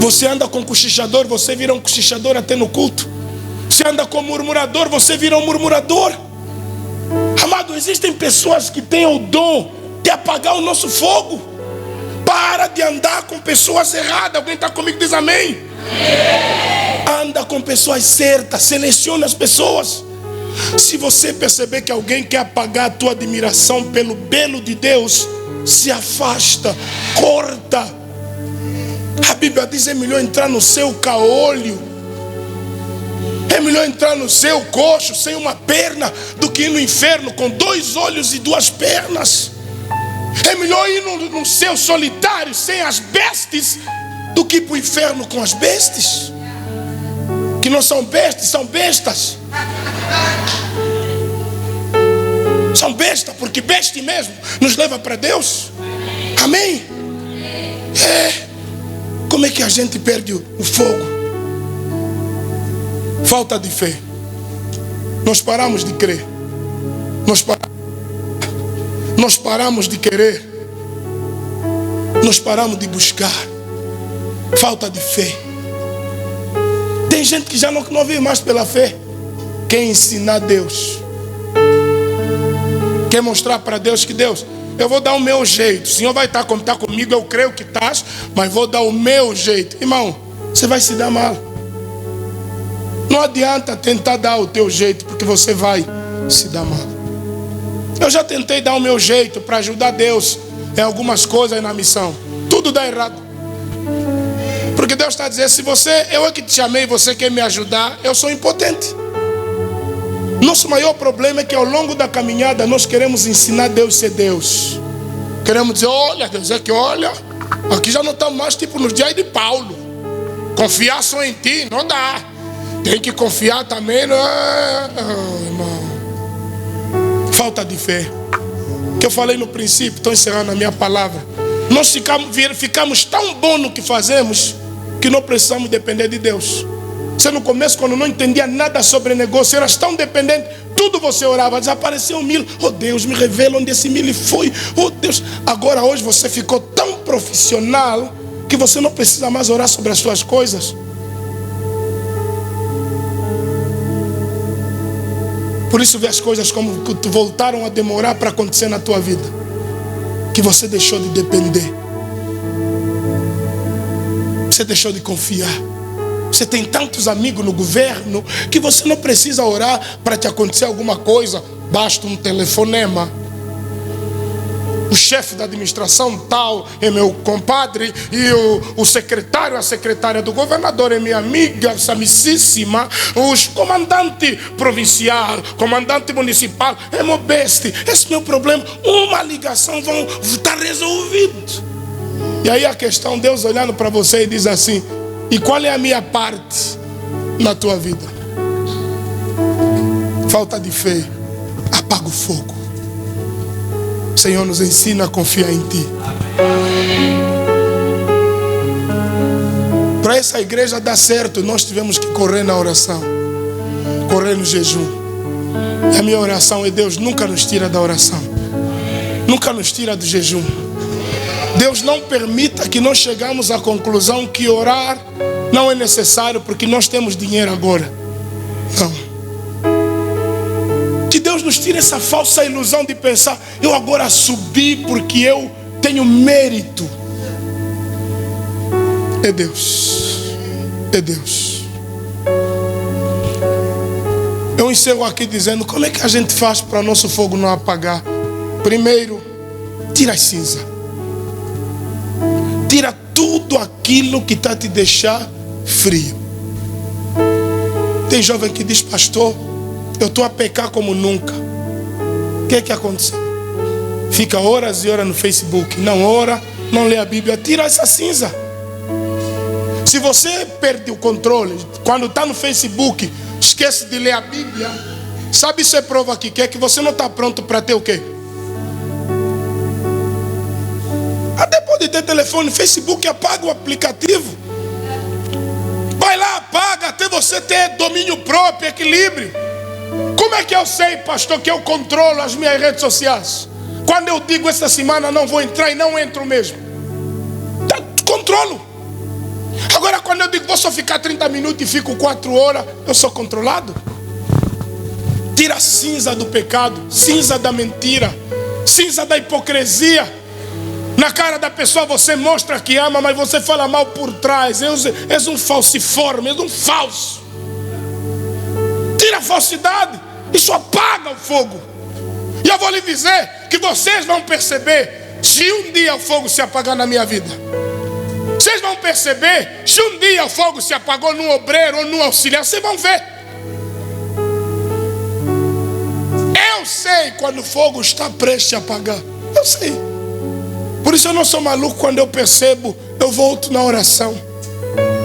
Você anda com cochichador, você vira um cochichador até no culto. Você anda com murmurador, você vira um murmurador. Amado, existem pessoas que têm o dom de apagar o nosso fogo. Para de andar com pessoas erradas. Alguém está comigo? Diz amém. Anda com pessoas certas. Selecione as pessoas. Se você perceber que alguém quer apagar a tua admiração pelo belo de Deus, se afasta, corta. A Bíblia diz: é melhor entrar no seu caolho, é melhor entrar no seu coxo sem uma perna do que ir no inferno com 2 olhos e 2 pernas. É melhor ir no seu solitário sem as bestes do que ir para o inferno com as bestes. Que não são bestes, são bestas. São bestas, porque beste mesmo nos leva para Deus. Amém? Como é que a gente perde o fogo? Falta de fé. Nós paramos de crer. Nós paramos de querer. Nós paramos de buscar. Falta de fé. Tem gente que já não vive mais pela fé. Quer ensinar Deus. Quer mostrar para Deus que Deus, eu vou dar o meu jeito. O Senhor vai estar comigo, eu creio que estás, mas vou dar o meu jeito. Irmão, você vai se dar mal. Não adianta tentar dar o teu jeito, porque você vai se dar mal. Eu já tentei dar o meu jeito para ajudar Deus em algumas coisas na missão. Tudo dá errado. Porque Deus está dizendo: se eu é que te chamei e você quer me ajudar, eu sou impotente. Nosso maior problema é que ao longo da caminhada nós queremos ensinar Deus a ser Deus. Queremos dizer: olha, Deus, é que olha, aqui já não estamos mais tipo nos dias de Paulo. Confiar só em ti, não dá. Tem que confiar também, não é, irmão. Falta de fé. Que eu falei no princípio, estou encerrando a minha palavra. Nós ficamos tão bons no que fazemos que não precisamos depender de Deus. Você no começo, quando não entendia nada sobre negócio, eras tão dependente, tudo você orava, desapareceu 1000. Oh Deus, me revela onde esse 1000 foi. Oh Deus, agora hoje você ficou tão profissional que você não precisa mais orar sobre as suas coisas. Por isso vê as coisas como que voltaram a demorar para acontecer na tua vida, que você deixou de depender, você deixou de confiar. Você tem tantos amigos no governo que você não precisa orar para te acontecer alguma coisa. Basta um telefonema. O chefe da administração tal é meu compadre, e o secretário, a secretária do governador é minha amiga amicíssima. Os comandante provincial, comandante municipal é meu beste. Esse é meu problema. Uma ligação vão estar resolvido. E aí a questão, Deus olhando para você e diz assim: e qual é a minha parte na tua vida? Falta de fé, apaga o fogo. Senhor, nos ensina a confiar em Ti. Para essa igreja dar certo, nós tivemos que correr na oração, correr no jejum. E a minha oração é: Deus nunca nos tira da oração, nunca nos tira do jejum. Deus não permita que nós chegamos à conclusão que orar não é necessário porque nós temos dinheiro agora. Não. Que Deus nos tire essa falsa ilusão de pensar: eu agora subi porque eu tenho mérito. É Deus. É Deus. Eu encerro aqui dizendo: como é que a gente faz para nosso fogo não apagar? Primeiro, tira a cinza. Tira tudo aquilo que está te deixando frio. Tem jovem que diz: pastor, eu estou a pecar como nunca. O que aconteceu? Fica horas e horas no Facebook, não ora, não lê a Bíblia. Tira essa cinza. Se você perde o controle, quando está no Facebook, esquece de ler a Bíblia, sabe, isso é prova que quer que você não está pronto para ter o quê? Até pode ter telefone, Facebook, apaga o aplicativo. Vai lá, apaga até você ter domínio próprio, equilíbrio. Como é que eu sei, pastor, que eu controlo as minhas redes sociais? Quando eu digo esta semana não vou entrar, e não entro mesmo. Controlo. Agora quando eu digo vou só ficar 30 minutos e fico 4 horas, eu sou controlado. Tira a cinza do pecado, cinza da mentira, cinza da hipocrisia. Na cara da pessoa você mostra que ama, mas você fala mal por trás. És um falciforme, és um falso. Tira a falsidade. Isso apaga o fogo. E eu vou lhe dizer que vocês vão perceber se um dia o fogo se apagar na minha vida. Vocês vão perceber se um dia o fogo se apagou num obreiro ou num auxiliar. Vocês vão ver. Eu sei quando o fogo está prestes a apagar. Eu sei. Por isso eu não sou maluco quando eu percebo. Eu volto na oração,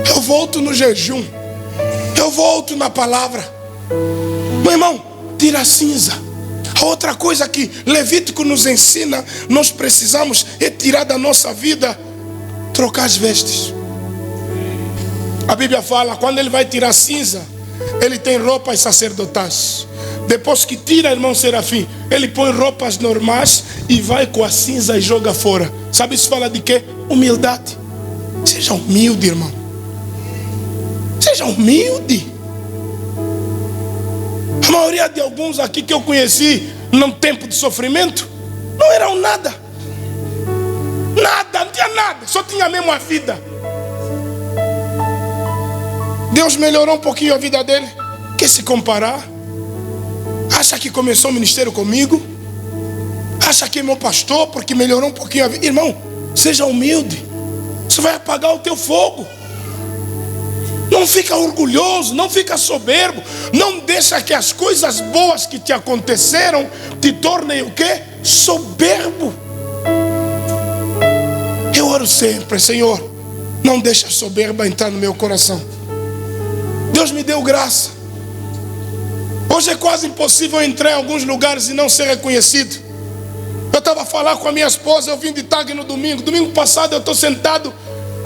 eu volto no jejum, eu volto na palavra. Meu irmão, tira a cinza. A outra coisa que Levítico nos ensina, nós precisamos é tirar da nossa vida, trocar as vestes. A Bíblia fala, quando ele vai tirar a cinza, ele tem roupas sacerdotais. Depois que tira, irmão Serafim, ele põe roupas normais e vai com a cinza e joga fora. Sabe isso fala de quê? Humildade. Seja humilde, irmão. Seja humilde. A maioria de alguns aqui que eu conheci num tempo de sofrimento não eram nada. Nada, não tinha nada, só tinha mesmo a vida. Deus melhorou um pouquinho a vida dele. Quer se comparar? Acha que começou o ministério comigo? Acha que é meu pastor porque melhorou um pouquinho a vida? Irmão, seja humilde. Isso vai apagar o teu fogo. Não fica orgulhoso, não fica soberbo. Não deixa que as coisas boas que te aconteceram te tornem o quê? Soberbo. Eu oro sempre, Senhor, não deixa a soberba entrar no meu coração. Deus me deu graça. Hoje é quase impossível entrar em alguns lugares e não ser reconhecido. Eu estava a falar com a minha esposa, eu vim de TAG no domingo. Domingo passado eu estou sentado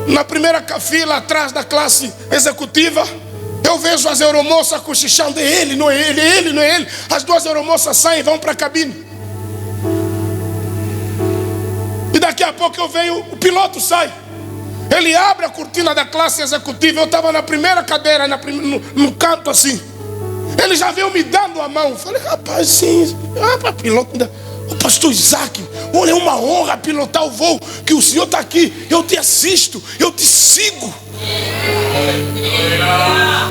na primeira fila atrás da classe executiva. Eu vejo as aeromoças cochichando: é ele, não é ele, é ele, não é ele. As duas aeromoças saem e vão para a cabine. E daqui a pouco eu vejo, o piloto sai. Ele abre a cortina da classe executiva. Eu estava na primeira cadeira, no canto assim. Ele já veio me dando a mão. Falei: rapaz, sim, piloto. O pastor Isaac, olha, é uma honra pilotar o voo, que o senhor está aqui, eu te assisto, eu te sigo.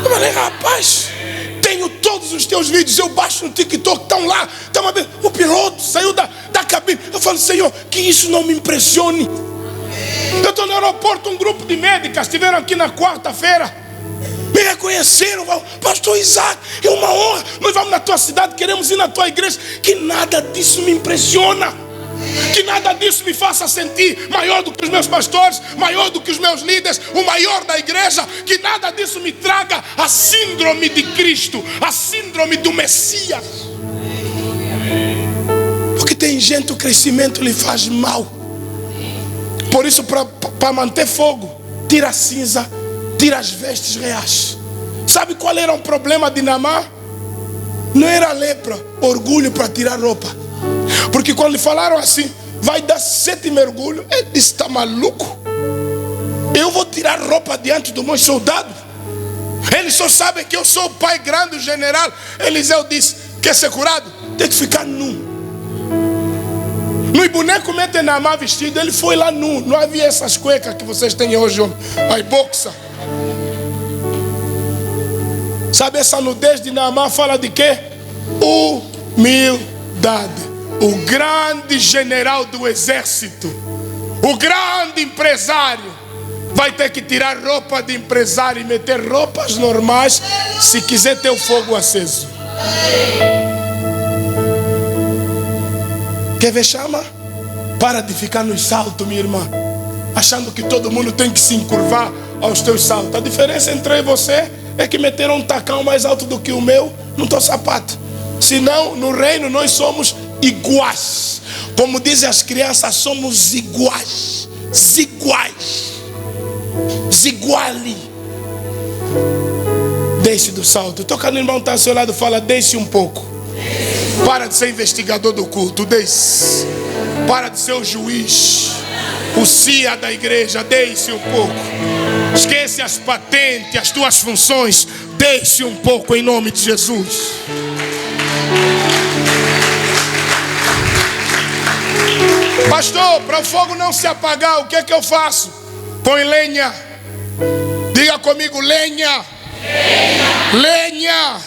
Eu falei: rapaz, tenho todos os teus vídeos, eu baixo no TikTok, estão lá, o piloto saiu da cabine. Eu falo: Senhor, que isso não me impressione. Eu estou no aeroporto, um grupo de médicas estiveram aqui na quarta-feira, me reconheceram. Pastor Isaac, é uma honra, nós vamos na tua cidade, queremos ir na tua igreja. Que nada disso me impressiona, que nada nada disso me faça sentir maior do que os meus pastores, maior do que os meus líderes, o maior da igreja. Que nada disso me traga a síndrome de Cristo, a síndrome do Messias. Porque tem gente, o crescimento lhe faz mal. Por isso, para manter fogo, tira a cinza, tira as vestes reais. Sabe qual era o problema de Naamã? Não era lepra, orgulho para tirar roupa. Porque quando lhe falaram assim, vai dar 7 mergulhos, ele disse: está maluco? Eu vou tirar roupa diante dos meus soldados? Eles só sabem que eu sou o pai grande, o general. Eliseu disse: quer ser curado? Tem que ficar nu. No boneco mete Naamã vestido, ele foi lá nu. Não havia essas cuecas que vocês têm hoje, aí boxa. Sabe, essa nudez de Naamã fala de quê? Humildade. O grande general do exército, o grande empresário, vai ter que tirar roupa de empresário e meter roupas normais se quiser ter o fogo aceso. Quer ver chama? Para de ficar nos saltos, minha irmã, achando que todo mundo tem que se encurvar aos teus saltos. A diferença entre eu e você é que meteram um tacão mais alto do que o meu no teu sapato. Senão, no reino nós somos iguais. Como dizem as crianças, somos iguais. Ziguais. Ziguali. Desce do salto. Toca no irmão que está ao seu lado, fala: desce um pouco. Para de ser investigador do culto, desce. Para de ser o juiz, o CIA da igreja, desce um pouco. Esquece as patentes, as tuas funções, desce um pouco em nome de Jesus. Pastor, para o fogo não se apagar, o que é que eu faço? Põe lenha. Diga comigo: lenha. Lenha.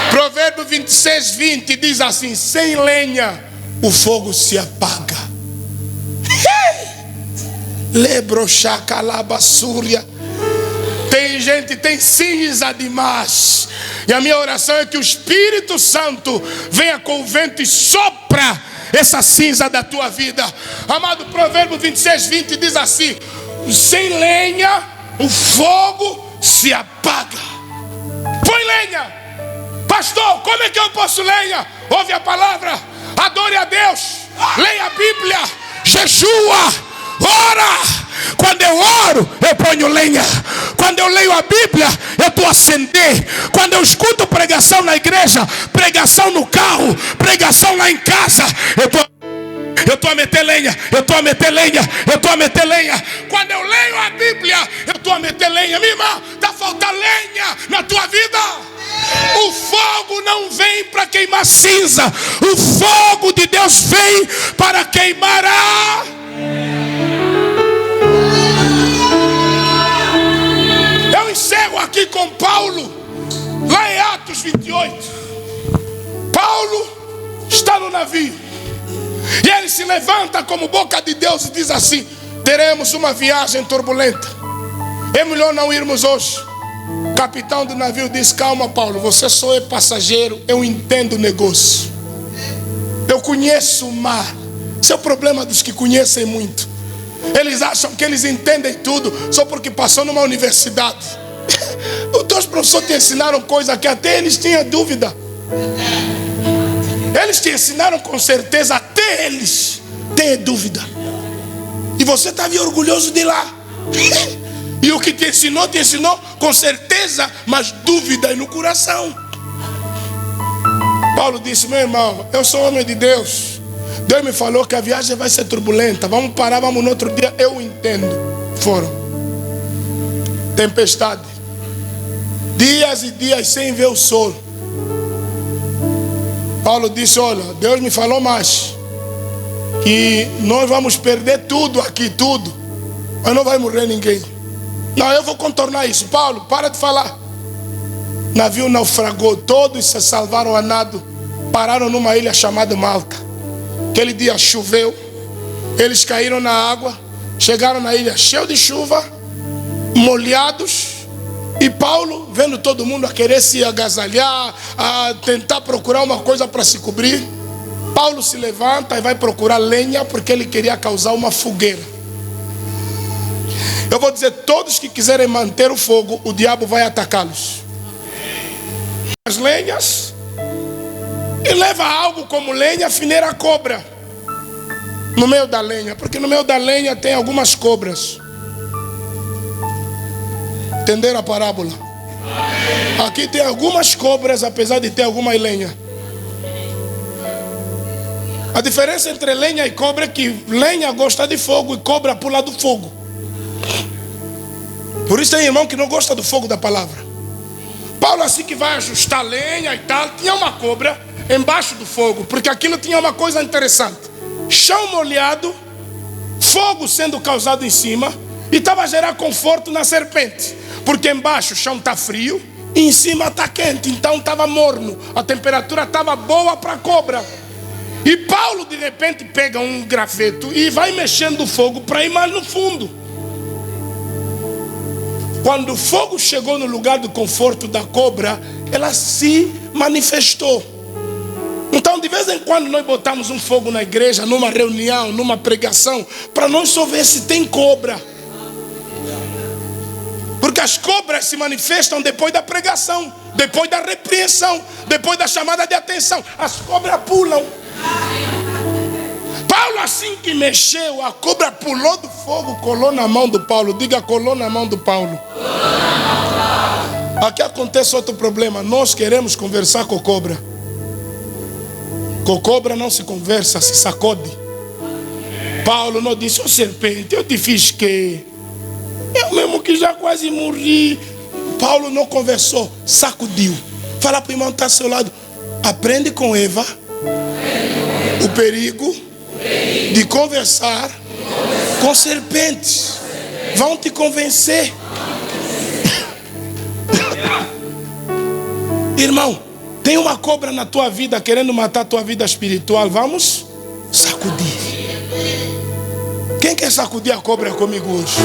Provérbio 26:20 diz assim: sem lenha o fogo se apaga. Lebrochacalabassúria. Tem gente, tem cinza demais. E a minha oração é que o Espírito Santo venha com o vento e sopra essa cinza da tua vida. Amado, Provérbio 26:20 diz assim: sem lenha o fogo se apaga. Põe lenha. Pastor, como é que eu posso lenha? Ouve a palavra, adore a Deus, leia a Bíblia, jejua, ora. Quando eu oro, eu ponho lenha. Quando eu leio a Bíblia, eu estou a acender. Quando eu escuto pregação na igreja, pregação no carro, pregação lá em casa, eu estou a meter lenha, eu estou a meter lenha, eu estou a meter lenha. Quando eu leio a Bíblia, eu estou a meter lenha. Minha irmã, está faltando lenha na tua vida. O fogo não vem para queimar cinza. O fogo de Deus vem para queimar a... Eu encerro aqui com Paulo, lá em Atos 28. Paulo está no navio e ele se levanta como boca de Deus e diz assim: teremos uma viagem turbulenta, é melhor não irmos hoje. O capitão do navio disse: calma, Paulo, você só é passageiro, eu entendo o negócio, eu conheço o mar. Esse é o problema dos que conhecem muito. Eles acham que eles entendem tudo só porque passou numa universidade. Os teus professores te ensinaram coisas que até eles tinham dúvida. Eles te ensinaram com certeza, até eles têm dúvida. E você está orgulhoso de lá. E o que te ensinou com certeza, mas dúvida aí no coração. Paulo disse: meu irmão, eu sou homem de Deus. Deus me falou que a viagem vai ser turbulenta. Vamos parar, vamos no outro dia. Eu entendo. Foram. Tempestade. Dias e dias sem ver o sol. Paulo disse: olha, Deus me falou mais, que nós vamos perder tudo aqui, tudo, mas não vai morrer ninguém. Não, eu vou contornar isso. Paulo, para de falar. O navio naufragou, todos se salvaram a nado. Pararam numa ilha chamada Malta. Aquele dia choveu, eles caíram na água, chegaram na ilha cheio de chuva, molhados. E Paulo, vendo todo mundo a querer se agasalhar, a tentar procurar uma coisa para se cobrir, Paulo se levanta e vai procurar lenha porque ele queria causar uma fogueira. Eu vou dizer, todos que quiserem manter o fogo, o diabo vai atacá-los. As lenhas, e leva algo como lenha, fineira a cobra no meio da lenha, porque no meio da lenha tem algumas cobras. Entenderam a parábola? Aqui tem algumas cobras, apesar de ter alguma lenha. A diferença entre lenha e cobra é que lenha gosta de fogo e cobra pula do fogo. Por isso tem irmão que não gosta do fogo da palavra. Paulo, assim que vai ajustar lenha e tal, tinha uma cobra embaixo do fogo, porque aquilo tinha uma coisa interessante: chão molhado, fogo sendo causado em cima, e estava a gerar conforto na serpente, porque embaixo o chão está frio e em cima está quente, então estava morno, a temperatura estava boa para a cobra. E Paulo de repente pega um graveto e vai mexendo o fogo para ir mais no fundo. Quando o fogo chegou no lugar do conforto da cobra, ela se manifestou. Então de vez em quando nós botamos um fogo na igreja, numa reunião, numa pregação, para nós só ver se tem cobra. Porque as cobras se manifestam depois da pregação, depois da repreensão, depois da chamada de atenção. As cobras pulam. Paulo, assim que mexeu, a cobra pulou do fogo, colou na mão do Paulo. Diga, colou na mão do Paulo. Aqui acontece outro problema. Nós queremos conversar com cobra. Com cobra não se conversa, se sacode. Paulo não disse: ô serpente, eu te fiz que? Eu mesmo que já quase morri. Paulo não conversou, sacudiu. Fala para o irmão que está ao seu lado: aprende com Eva o perigo de conversar com serpentes. Vão te convencer. Irmão, tem uma cobra na tua vida querendo matar a tua vida espiritual. Vamos sacudir. Quem quer sacudir a cobra comigo hoje?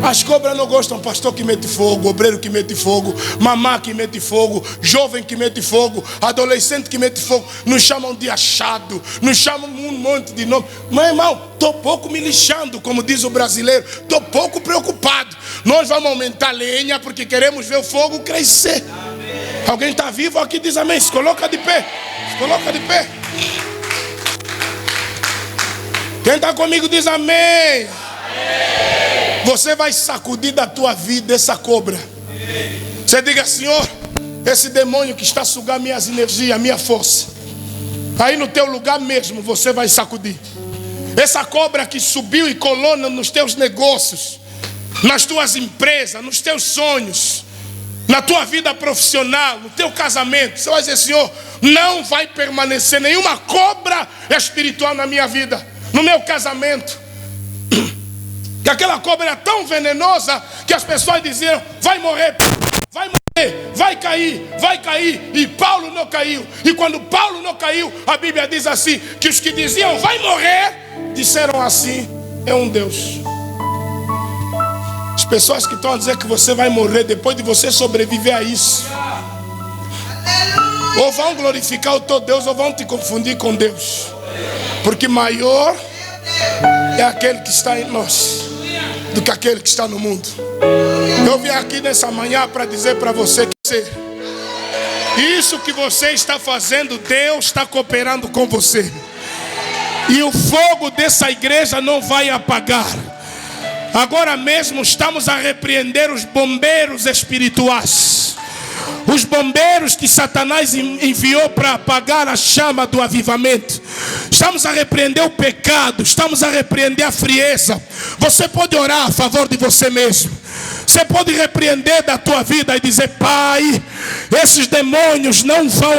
As cobras não gostam, pastor que mete fogo, obreiro que mete fogo, mamá que mete fogo, jovem que mete fogo, adolescente que mete fogo. Nos chamam de achado, nos chamam um monte de nome. Mas irmão, estou pouco me lixando, como diz o brasileiro. Estou pouco preocupado. Nós vamos aumentar a lenha porque queremos ver o fogo crescer. Amém. Alguém está vivo aqui? Diz amém. Se coloca de pé. Se coloca de pé. Quem está comigo diz amém. Você vai sacudir da tua vida essa cobra. Você diga: Senhor, esse demônio que está a sugar minhas energias, minha força, aí no teu lugar mesmo você vai sacudir. Essa cobra que subiu e colou nos teus negócios, nas tuas empresas, nos teus sonhos, na tua vida profissional, no teu casamento. Você vai dizer: Senhor, não vai permanecer nenhuma cobra espiritual na minha vida, no meu casamento. Que aquela cobra era tão venenosa que as pessoas diziam: vai morrer, vai morrer, vai cair, vai cair. E Paulo não caiu. E quando Paulo não caiu, a Bíblia diz assim: que os que diziam vai morrer, disseram assim: é um Deus. As pessoas que estão a dizer que você vai morrer, depois de você sobreviver a isso, ou vão glorificar o teu Deus, ou vão te confundir com Deus. Porque maior é aquele que está em nós do que aquele que está no mundo. Eu vim aqui nessa manhã para dizer para você que isso que você está fazendo, Deus está cooperando com você. E o fogo dessa igreja não vai apagar. Agora mesmo estamos a repreender os bombeiros espirituais, os bombeiros que Satanás enviou para apagar a chama do avivamento. Estamos a repreender o pecado, estamos a repreender a frieza. Você pode orar a favor de você mesmo. Você pode repreender da tua vida e dizer: Pai, esses demônios não vão